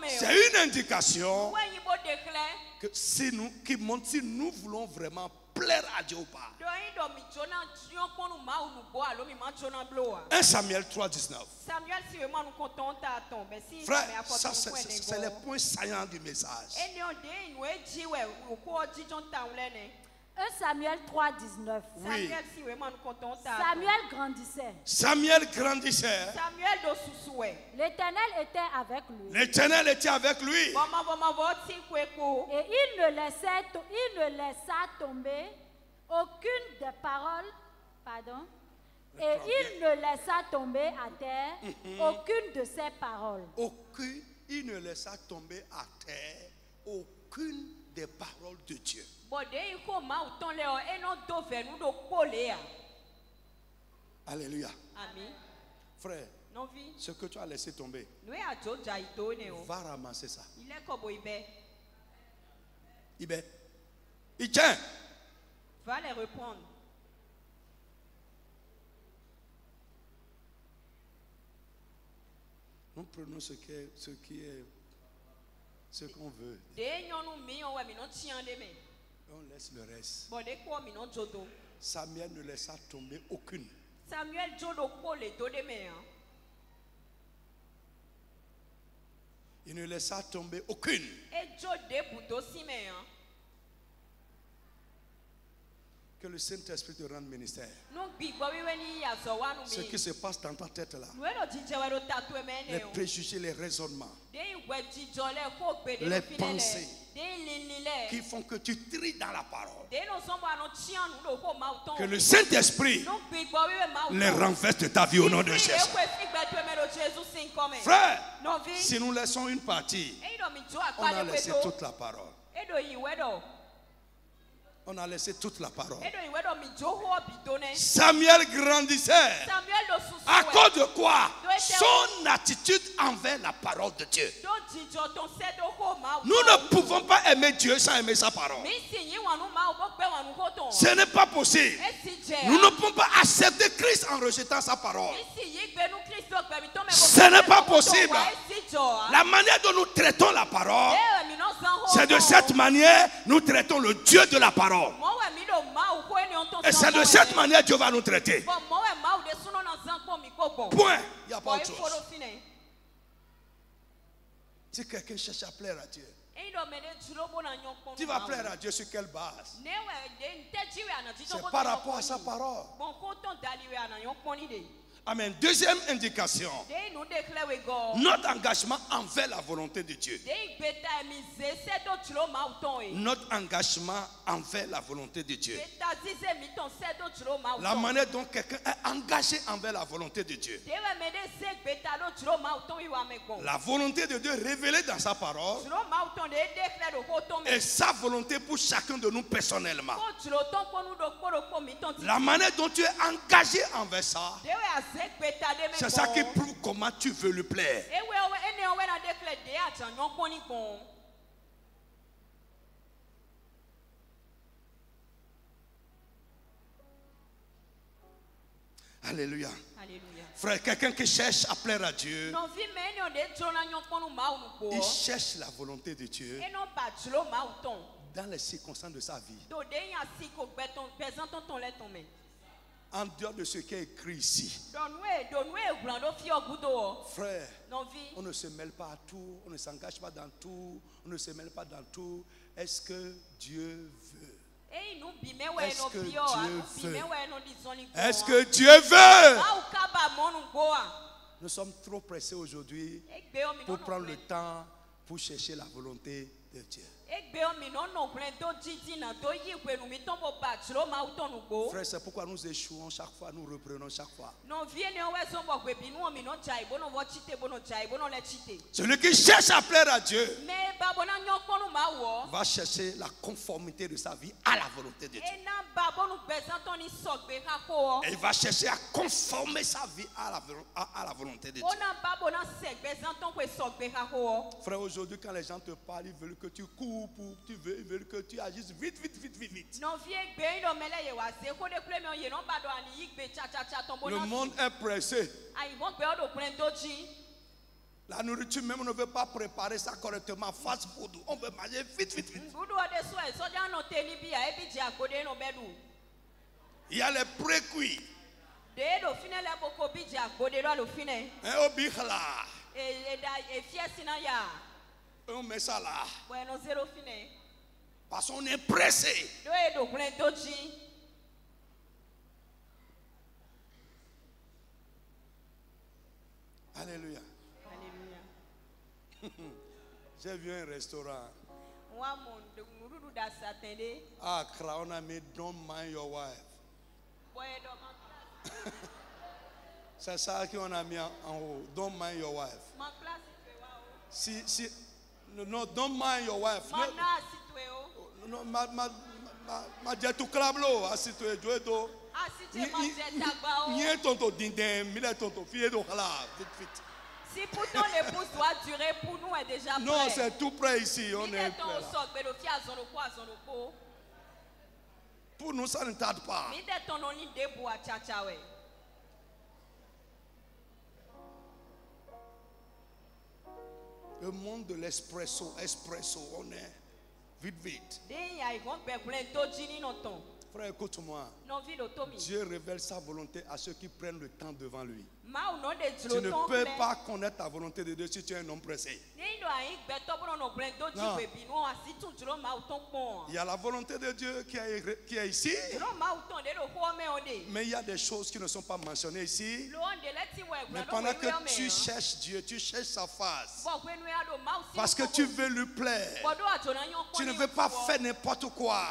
c'est une indication que qui montre si nous voulons vraiment plaire à Dieu ou pas. 1 Samuel 3:19. Frère, ça c'est les points saillants du message. 1 Samuel 3:19. Oui. Samuel grandissait. Samuel grandissait. L'Éternel était avec lui. L'Éternel était avec lui. Et il ne laissa tomber aucune des paroles. Pardon. Et il ne laissa tomber à terre aucune de ses paroles. Il ne laissa tomber à terre aucune des paroles de Dieu. Alléluia. Frère, ce que tu as laissé tomber, va ramasser ça. Il tient. Va les reprendre. Nous prenons ce qu'on veut. On laisse le reste. Samuel ne laissa tomber aucune. Il ne laissa tomber aucune. Que le Saint-Esprit te rende ministère. Ce qui se passe dans ta tête là, les préjugés, les raisonnements, les pensées qui font que tu tries dans la parole, que le Saint-Esprit les renverse de ta vie au nom de Jésus. Frère, si nous laissons une partie, on a laissé toute la parole. On a laissé toute la parole. Samuel grandissait. À cause de quoi? Son attitude envers la parole de Dieu. Nous ne pouvons pas aimer Dieu sans aimer sa parole. Ce n'est pas possible. Nous ne pouvons pas accepter Christ en rejetant sa parole. Ce n'est pas possible. La manière dont nous traitons la parole, c'est de cette manière nous traitons le Dieu de la parole. Et c'est de cette manière Dieu va nous traiter. Point. Il n'y a pas autre chose. Si quelqu'un cherche à plaire à Dieu, tu vas plaire à Dieu sur quelle base? C'est par rapport à sa parole. Amen. Deuxième indication. Notre engagement envers la volonté de Dieu. Notre engagement envers la volonté de Dieu. La manière dont quelqu'un est engagé envers la volonté de Dieu. La volonté de Dieu révélée dans sa parole. Et sa volonté pour chacun de nous personnellement. La manière dont tu es engagé envers ça. C'est ça qui prouve comment tu veux lui plaire. Alléluia. Frère, quelqu'un qui cherche à plaire à Dieu, il cherche la volonté de Dieu dans les circonstances de sa vie. En dehors de ce qui est écrit ici. Frère, on ne se mêle pas à tout, on ne s'engage pas dans tout, on ne se mêle pas dans tout. Est-ce que Dieu veut? Est-ce que Dieu veut? Est-ce que Dieu veut? Nous sommes trop pressés aujourd'hui pour prendre le temps pour chercher la volonté de Dieu. Frère, c'est pourquoi nous échouons chaque fois, nous reprenons chaque fois. Celui qui cherche à plaire à Dieu va chercher la conformité de sa vie à la volonté de Dieu. Et il va chercher à conformer sa vie à la volonté de Dieu. Frère, aujourd'hui quand les gens te parlent, ils veulent que tu cours. Ils veulent que tu agisses vite. Le monde est pressé. La nourriture même, on ne veut pas préparer ça correctement. Fast food, on veut manger vite. Il y a les pré-cuits. On met ça là. Parce qu'on est pressé. Alléluia. J'ai vu un restaurant. À Accra, on a mis Don't Mind Your Wife. C'est ça qu'on a mis en haut. Don't Mind Your Wife. No, don't mind your wife. No, ma jetu klablo asitwe joedo. Ni tonto dindem, mile tonto fie do khala, vite. Si pour ton épouse doit durer, pour nous est déjà prêt. Non, c'est tout prêt ici, on est prêt. Pour nous, ça ne tarde pas. Le monde de l'espresso, on est vite. Frère, écoute-moi. Dieu révèle sa volonté à ceux qui prennent le temps devant lui. Tu ne peux pas connaître ta volonté de Dieu si tu es un homme pressé. Non. Il y a la volonté de Dieu qui est ici. Mais il y a des choses qui ne sont pas mentionnées ici. Mais pendant que tu cherches Dieu, tu cherches sa face. Parce que tu veux lui plaire. Tu ne veux pas faire n'importe quoi.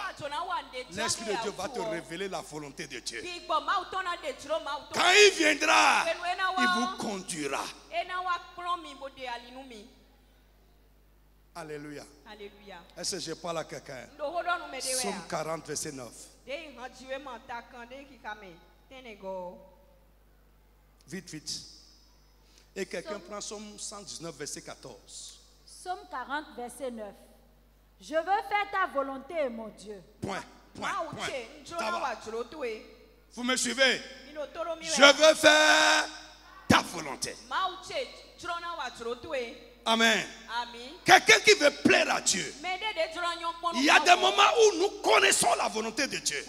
L'Esprit de Dieu va te révéler la volonté de Dieu. Quand il viendra, il vous conduira. Alléluia. Est-ce que je parle à quelqu'un? Psaume 40, verset 9. Vite. Et quelqu'un prend Psaume 119, verset 14. Psaume 40, verset 9. Je veux faire ta volonté, mon Dieu. Point. Ça va. Vous me suivez? Je veux faire ta volonté. Amen. Quelqu'un qui veut plaire à Dieu. Il y a des moments où nous connaissons la volonté de Dieu.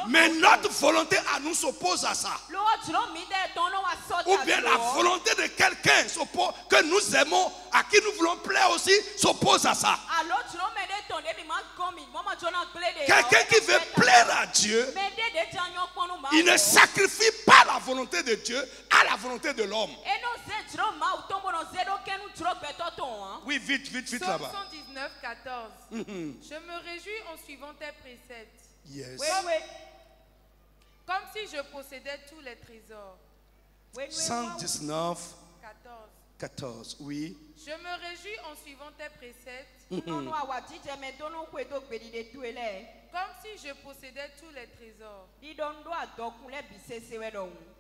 Mais notre volonté à nous s'oppose à ça. Ou bien la volonté de quelqu'un que nous aimons, à qui nous voulons plaire aussi, s'oppose à ça. Quelqu'un qui veut plaire à Dieu, il ne sacrifie pas la volonté de Dieu à la volonté de l'homme. Oui, vite, vite, vite Psaume là-bas. 119, 14. Je me réjouis en suivant tes préceptes. Yes. Comme si je possédais tous les trésors. 119, 14. 14, oui. Je me réjouis en suivant tes préceptes. Comme si je possédais tous les trésors.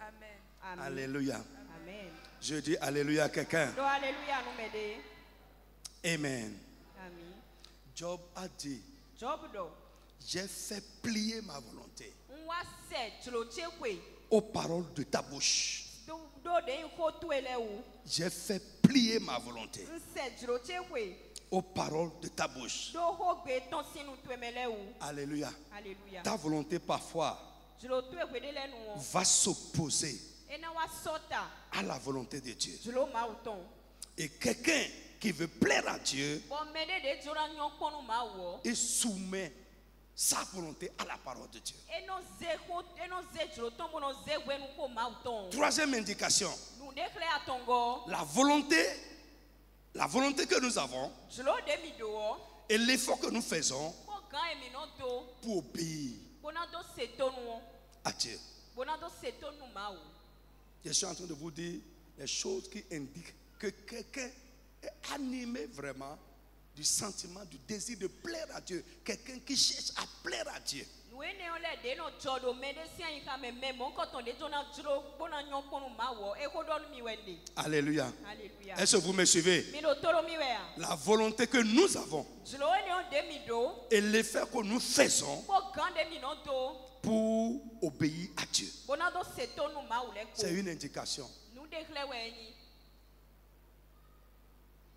Amen. Alléluia. Amen. Je dis Alléluia à quelqu'un. Alléluia, nous m'aider. Amen. Amen. Job a dit, Job do. j'ai fait plier ma volonté Nwa se tchlochekwe. aux paroles de ta bouche. Do de info tuele ou. J'ai fait plier ma volonté Nse tchlochekwe. aux paroles de ta bouche. Do hogbe ton sinu tuemele ou. Alléluia. Alléluia. Ta volonté parfois Tchlotuekwe de le nou. va s'opposer Ena wa sota. à la volonté de Dieu. Tchlo ma outon. Et quelqu'un qui veut plaire à Dieu, Bon mede de tchora nyon konu ma ou. il soumet sa volonté à la parole de Dieu. Eno ze tchloton bono ze wenu ko ma outon. Troisième indication, Nou dekle atongo. la volonté que nous avons Tchlo de mi do. et l'effort que nous faisons Ko gan eminoto. pour obéir Bonado setonu. à Dieu. Bonado setonu ma ou. Je suis en train de vous dire les choses qui indiquent que quelqu'un est animé vraiment du sentiment, du désir de plaire à Dieu. Quelqu'un qui cherche à plaire à Dieu. Nous ne de no chodo médecin yi ka me mon quand de jona jlo bona nyon konu ma wo e ko don mi wende. Alléluia. Alléluia. Est-ce que vous me suivez? Mi do toro mi wea. La volonté que nous avons Jlo ne on de mi do et l'effort que nous faisons ko gan de mi no do pour obéir à Dieu. bona do setonu ma ou le ko. C'est une indication. Nous déclare weni.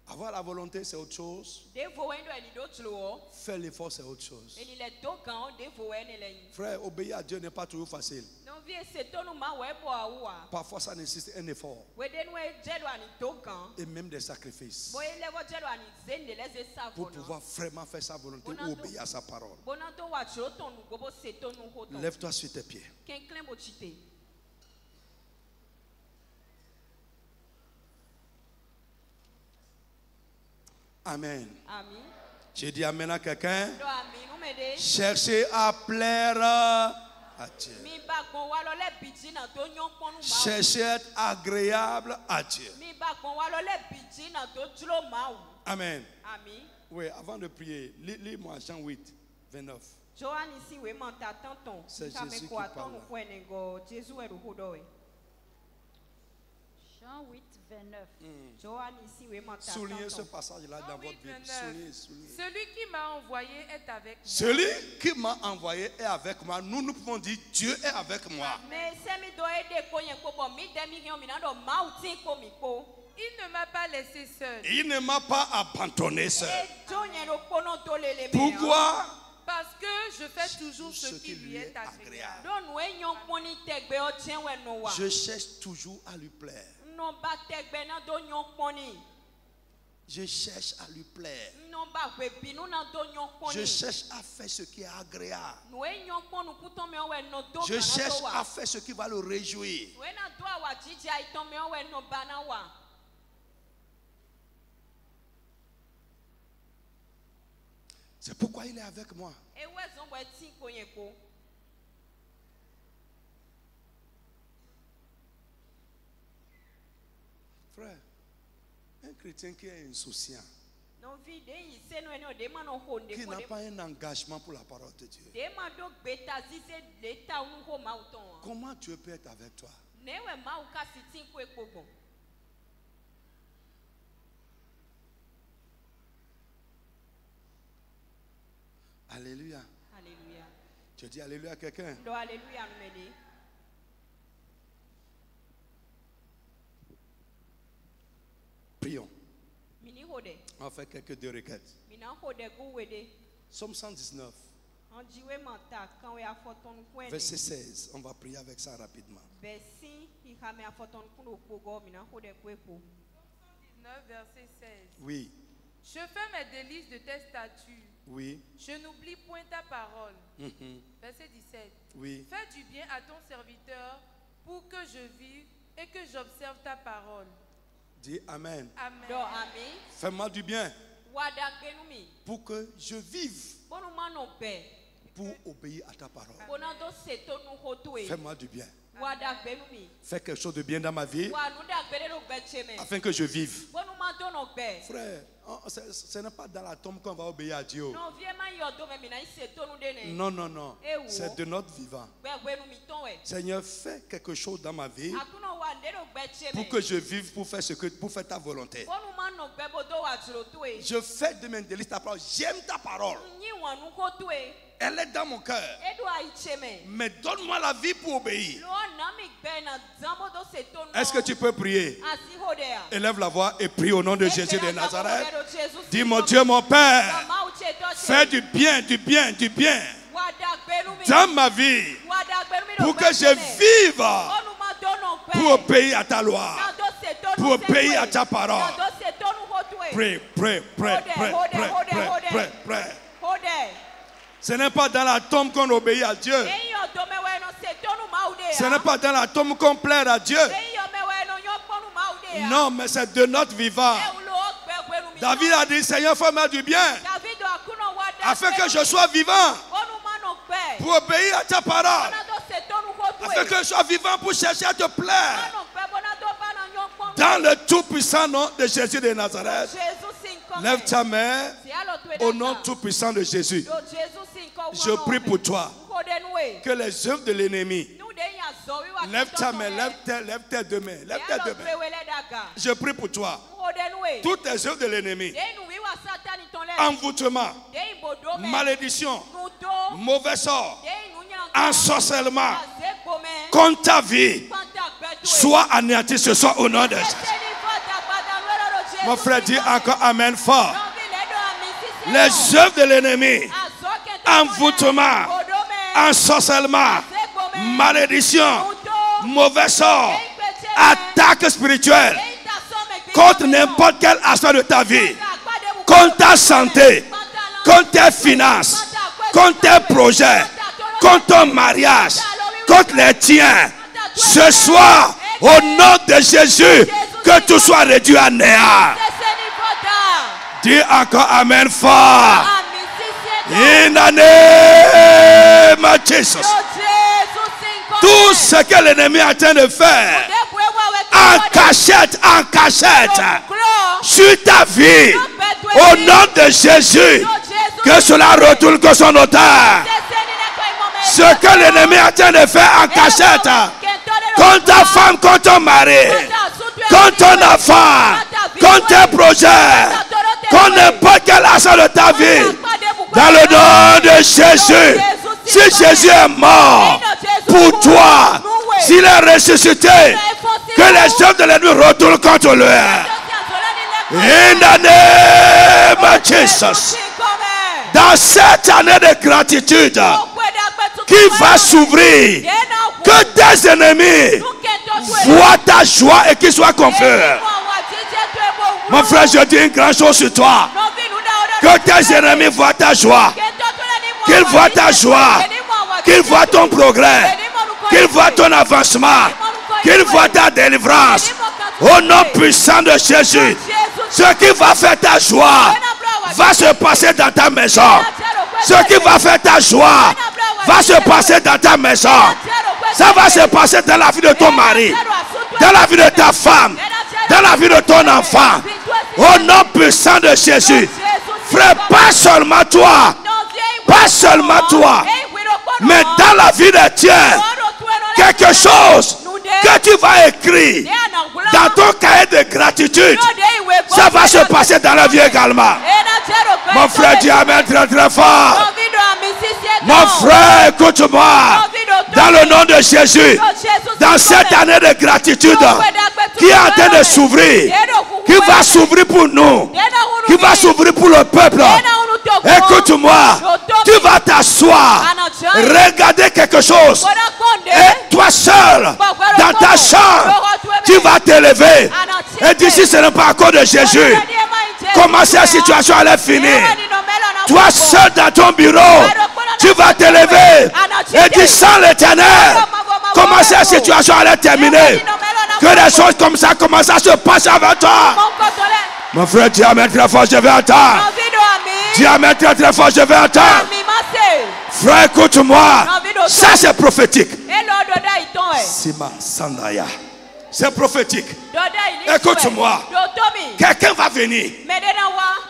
Avoir la volonté, c'est autre chose. De vo wendo eni do jlo. Faire l'effort, c'est autre chose. Eni le do gan de vo weni le. Frère, obéir à Dieu n'est pas toujours facile. Non vie setonu ma we bo awa. Parfois, ça nécessite un effort We de no e jelo ani do gan. et même des sacrifices Bo e le wo jelo ani zende le ze sa pour vo no. pouvoir vraiment faire sa volonté ou obéir à sa parole. Bona do wa jlo tonu go bo setonu ho ton. Lève-toi sur tes pieds. Ken clem bo chite. Amen. Amen. J'ai dit Amen à quelqu'un. Do amen ou mede. Cherchez à plaire à Dieu. Mi ba gbon wa lo le biji na do nyon ponu ma. Cherchez à être agréable à Dieu. Mi ba gbon wa lo le biji na do jlo ma ou. Amen. Amen. Oui, avant de prier, lis-moi Jean 8, 29. Joan ici we manta tonton. C'est Ka me Jésus ko qui aton parle. nu ko enego Jésus e ru hodo e. Jean 8, 29. Joan ici we manta Soulignez ce tonton. passage-là dans Jean votre 8, Bible. 29. Soulignez. Celui qui m'a envoyé est avec moi. Celui qui m'a envoyé est avec moi. Nous pouvons dire Dieu est avec moi. Mais se mi do e de ko yen ko bo mi de mi yon mi na do ma ou tin ko mi ko. Il ne m'a pas laissé seul. Il ne m'a pas abandonné seul. E jo yen ro kono to le le me. Pourquoi? Parce que je fais toujours ce qui lui est agréable. Do nu e yon poni tegbe o chen we no wa. Je cherche toujours à lui plaire. Non ba tegbe na do yon poni. Je cherche à lui plaire. Non ba we binu na do yon poni. Je cherche à faire ce qui est agréable. Nou e yon ponu kuton me we no do Je kana cherche do à wa. faire ce qui va le réjouir. Nou e na do awa jiji a iton me we no bana wa. C'est pourquoi il est avec moi. E we zon we tin ko yen ko. Frère, un chrétien qui est insouciant, Non vi de yi se no eno de man ho de qui ko n'a de. pas un engagement pour la parole de Dieu, De man do beta zise de ta unu ho ma uton. comment Dieu peut être avec toi? Ne we ma u ka si tin ko e ko gbon. Alléluia. Alléluia. Tu dis Alléluia à quelqu'un. Do alléluia nou me de. Prions. Mini ho de. On va faire quelques deux requêtes. Mina ho de gu we de. Psaume 119, An di we manta kan we afoton ko ene. verset 16. On va prier avec ça rapidement. Besi hi ka me afoton ko no ko go mina ho de ko e ko. 19, verset 16. Oui, Je fais mes délices de tes statuts. oui, Je n'oublie point ta parole. mhm, Verset 17. oui, Fais du bien à ton serviteur pour que je vive et que j'observe ta parole. Dis Amen. Amen. Do ami. Fais-moi du bien Wada benumi. pour que je vive, Bonu mano be. pour obéir à ta parole. Bonando seto nu hotue. Fais-moi du bien. Wada benumi. Fais quelque chose de bien dans ma vie Wa nu da bedero becheme. afin que je vive. Bonu mando no be. Frère, ce n'est pas dans la tombe qu'on va obéir à Dieu. No vie ma yodo me mina seto nu dene. Non, non, non. Eh, oh. C'est de notre vivant. Be benumi tonwe. Seigneur, fais quelque chose dans ma vie Akuno wa ndero becheme. pour que je vive pour faire ta volonté. Bonu mano be bodo wa jrotue. Je fais de mes délices ta parole. J'aime ta parole. Nyi wa nu hotue. Elle est dans mon cœur. Edo aicheme. Mais donne-moi la vie pour obéir. Lo nami be na zambo do seto nu. Est-ce que tu peux prier? Asi hodea. Élève la voix et prie au nom de Jésus de Nazareth. Dis mon Dieu, mon Père, fais du bien, du bien, du bien dans ma vie pour que je vive pour obéir à ta loi, pour obéir à ta parole. Prie, prie, prie, prie, prie, prie, prie, prie. Ce n'est pas dans la tombe qu'on obéit à Dieu. Ce n'est pas dans la tombe qu'on plaire à Dieu. Non, mais c'est de notre vivant. David a dit, Seigneur, fais-moi du bien, afin que je sois vivant pour obéir à ta parole, afin que je sois vivant pour chercher à te plaire. Dans le tout-puissant nom de Jésus de Nazareth, lève ta main au nom tout-puissant de Jésus. Je prie pour toi que les œuvres de l'ennemi, lève ta main, lève tes deux mains, lève tes deux mains. Je prie pour toi. Toutes les œuvres de l'ennemi, envoûtement, malédiction, mauvais sort, ensorcellement, contre ta vie, soit anéanti ce soir au nom de Jésus. Mon frère dit encore Amen fort. Les œuvres de l'ennemi, envoûtement, ensorcellement, malédiction, mauvais sort, attaque spirituelle contre n'importe quel aspect de ta vie, contre ta santé, contre tes finances, contre tes projets, contre ton mariage, contre les tiens. Ce soir, au nom de Jésus, que tout soit réduit à néant. Dis encore Amen fort. In the name of Jesus. Tout ce que l'ennemi est en train de faire, en cachette, sur ta vie, au nom de Jésus, que cela retourne que son auteur. Ce que l'ennemi est en train de faire en cachette, contre ta femme, contre ton mari, contre ton enfant, contre tes projets, contre n'importe quel aspect de ta vie, dans le nom de Jésus. Si Jésus est mort pour toi, s'il est ressuscité, que les œuvres de l'ennemi retournent contre lui. In the name of Jesus. Dans cette année de gratitude qui va s'ouvrir, que tes ennemis voient ta joie et qu'ils soient confus. Mon frère, je dis une grande chose sur toi. Que tes ennemis voient ta joie. Qu'ils voient ta joie. Qu'ils voient ton progrès. Qu'ils voient ton avancement. Qu'ils voient ta délivrance. Au nom puissant de Jésus. Ce qui va faire ta joie va se passer dans ta maison. Ce qui va faire ta joie va se passer dans ta maison. Ça va se passer dans la vie de ton mari, dans la vie de ta femme, dans la vie de ton enfant. Au nom puissant de Jésus. Frère, pas seulement toi, mais dans la vie des tiens, quelque chose que tu vas écrire dans ton cahier de gratitude, ça va se passer dans la vie également. Mon frère, dis Amen très très fort. Mon frère, écoute-moi. Dans le nom de Jésus, dans cette année de gratitude qui est en train de s'ouvrir, qui va s'ouvrir pour nous, qui va s'ouvrir pour le peuple. Écoute-moi, tu vas t'asseoir, regarder quelque chose, et toi seul, dans ta chambre, tu vas t'élever. Et d'ici, ce n'est pas à cause de Jésus. Comment cette situation allait finir? Toi seul dans ton bureau, tu vas t'élever et dis sans l'Éternel. Comment cette situation allait terminer. Que des choses comme ça commencent à se passer avec toi. Mon frère, dis Amen très fort, je vais entendre. Dis Amen très très fort, je vais entendre. Frère, écoute-moi. Ça c'est prophétique. Sima Sandaya. C'est prophétique. Écoute-moi. Quelqu'un va venir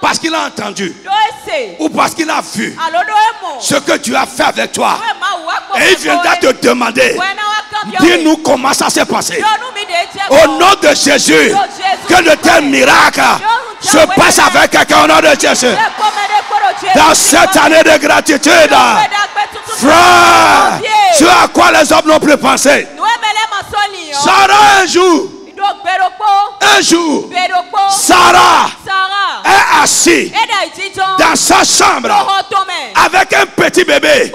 parce qu'il a entendu ou parce qu'il a vu ce que Dieu a fait avec toi. Et il viendra te demander, dis-nous comment ça s'est passé. Au nom de Jésus, que de tels miracles se passent avec quelqu'un au nom de Jésus. Dans cette année de gratitude, frère, ce à quoi les hommes n'ont plus pensé. Sarah un jour, Sarah est assise dans sa chambre avec un petit bébé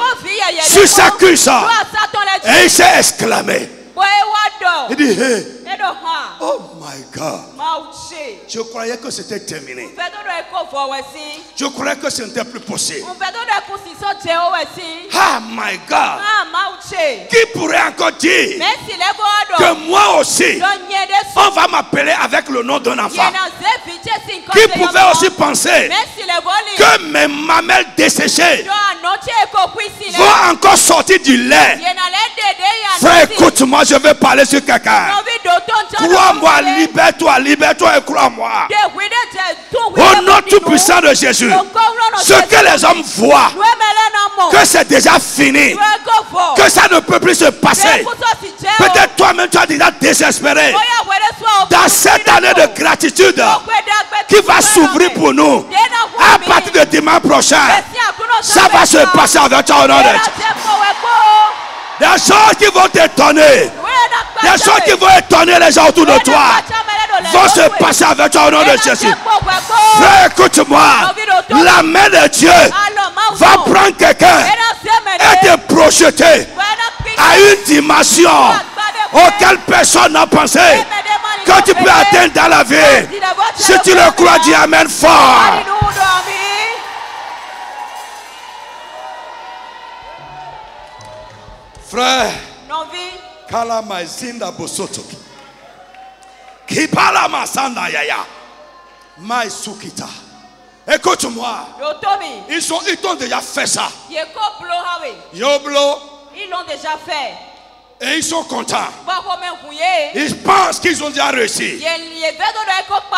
sur sa cuisse et il s'est exclamé. Il dit, hey, oh my God. Je croyais que c'était terminé. Je croyais que ce n'était plus possible. Ah my God. Qui pourrait encore dire que moi aussi on va m'appeler avec le nom d'un enfant? Qui pouvait aussi penser que mes mamelles desséchées vont encore sortir du lait? Frère, écoute-moi, je vais parler sur quelqu'un. Crois-moi, libère-toi, libère-toi et crois-moi. Au nom tout puissant de Jésus, ce que les hommes voient, que c'est déjà fini, que ça ne peut plus se passer. Peut-être toi-même tu as déjà désespéré. Dans cette année de gratitude qui va s'ouvrir pour nous, à partir de dimanche prochain, ça va se passer avec toi au nom de Dieu. Des choses qui vont t'étonner. Des choses qui vont étonner les gens autour de toi vont se passer avec toi au nom de Jésus. Frère, écoute-moi. La main de Dieu va prendre quelqu'un et te projeter à une dimension auquel personne n'a pensé que tu peux atteindre dans la vie. Si tu le crois, dis Amen fort. Frère, Kalama Zinda Bosotoki. Kipalama Sanda Yaya. Mai Sukita. Écoute-moi. Ils t'ont déjà fait ça. Yoblo. Ils l'ont déjà fait. Et ils sont contents. Ils pensent qu'ils ont déjà réussi.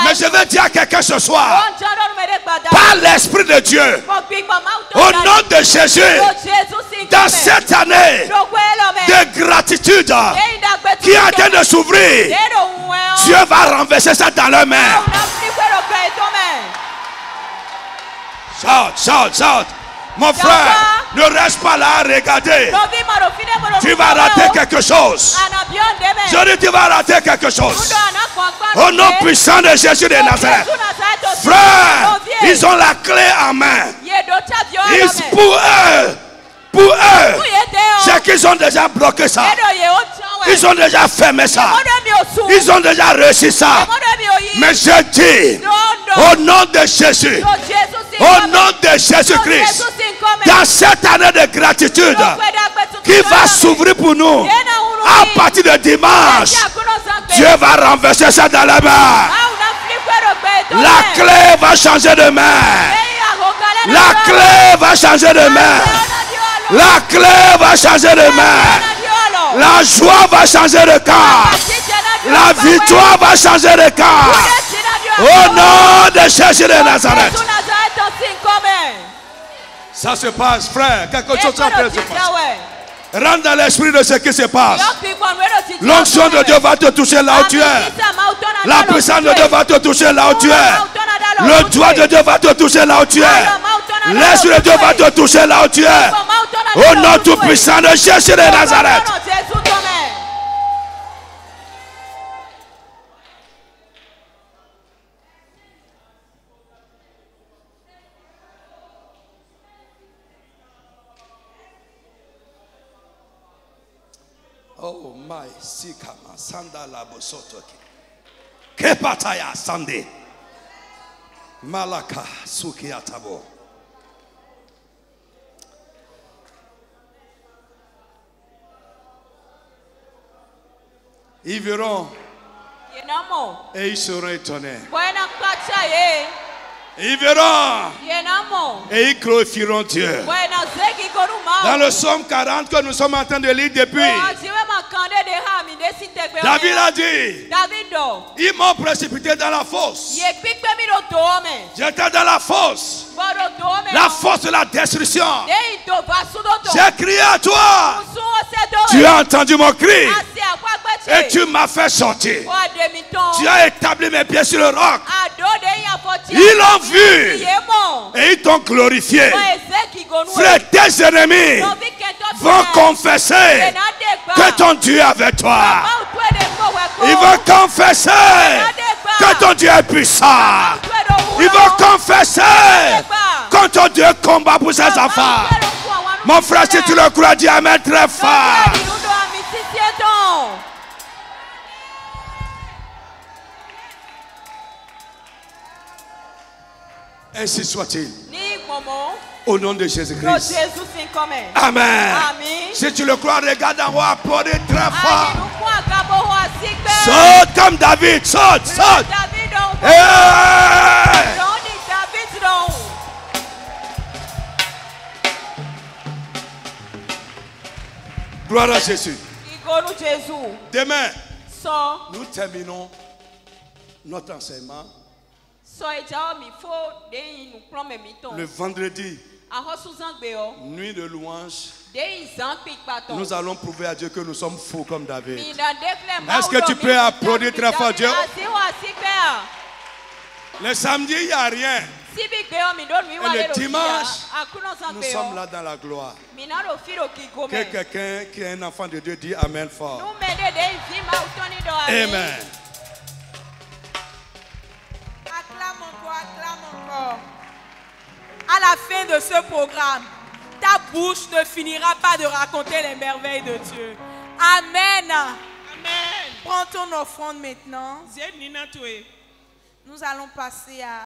Mais je veux dire à quelqu'un ce soir, par l'Esprit de Dieu, au nom de Jésus, dans cette année de gratitude qui est en train de s'ouvrir, Dieu va renverser ça dans leurs mains. Shout, shout, shout. Mon frère, ne reste pas là à regarder. Tu vas rater quelque chose. Je dis, tu vas rater quelque chose. Au nom puissant de Jésus de Nazareth. Frère, ils ont la clé en main. Pour eux, c'est qu'ils ont déjà bloqué ça. Ils ont déjà fermé ça. Ils ont déjà réussi ça. Mais je dis, au nom de Jésus, au nom de Jésus-Christ, dans cette année de gratitude qui va s'ouvrir pour nous, à partir de dimanche, Dieu va renverser ça dans la main. La clé va changer de main. La clé va changer de main. La clé va changer de main. La joie va changer de camp. La victoire va changer de camp. Au nom de Jésus de Nazareth. Ça se passe, frère. Quelque chose se passe. Rentre dans l'esprit de ce qui se passe. L'onction de Dieu va te toucher là où tu es. La puissance de Dieu va te toucher là où tu es. Le doigt de Dieu va te toucher là où tu es. L'esprit de Dieu va te toucher là où tu es. Au nom tout puissant de Jésus de Nazareth. Oh my sikama sandala bosotoki. Kepataya sande. Malaka sukiatabo. Ils verront Yenamo. et ils seront étonnés. Buena kacha ye. Ils verront Yenamo. et ils glorifieront Dieu. Buena zeki koruma. Dans le psaume 40 que nous sommes en train de lire depuis, David a dit, Davido. ils m'ont précipité dans la fosse. Ye pikpe mi do dome. J'étais dans la fosse, Bodo dome. la fosse de la destruction. Dei do basudo do. J'ai crié à toi. Musu ose do. Tu as entendu mon cri Asi akwagbeche. et tu m'as fait sortir. Wa demiton. Tu as établi mes pieds sur le roc. Ado de ya foti. Ils l'ont vu Yemo. et ils t'ont glorifié. Wa ezeki gonu. Frère, tes ennemis vont confesser que ton Dieu est avec toi. Ils vont confesser que ton Dieu est puissant. Ils vont confesser que ton Dieu combat pour ses enfants. Mon frère, si tu le crois, dis Amen très fort. Ainsi soit-il. Au nom de Jésus-Christ. Amen. Si tu le crois, regarde en haut, applaudis très fort. Saute comme David, saute, saute. Hey! Gloire à Jésus. Demain, nous terminons notre enseignement. Le vendredi, nuit de louange, nous allons prouver à Dieu que nous sommes fous comme David. Est-ce que tu peux applaudir très fort Dieu? Le samedi, il n'y a rien. Et le dimanche, nous sommes là dans la gloire. Que quelqu'un qui est un enfant de Dieu dit Amen fort. Amen. Acclame encore. À la fin de ce programme, ta bouche ne finira pas de raconter les merveilles de Dieu. Amen. Amen. Prends ton offrande maintenant. Nous allons passer à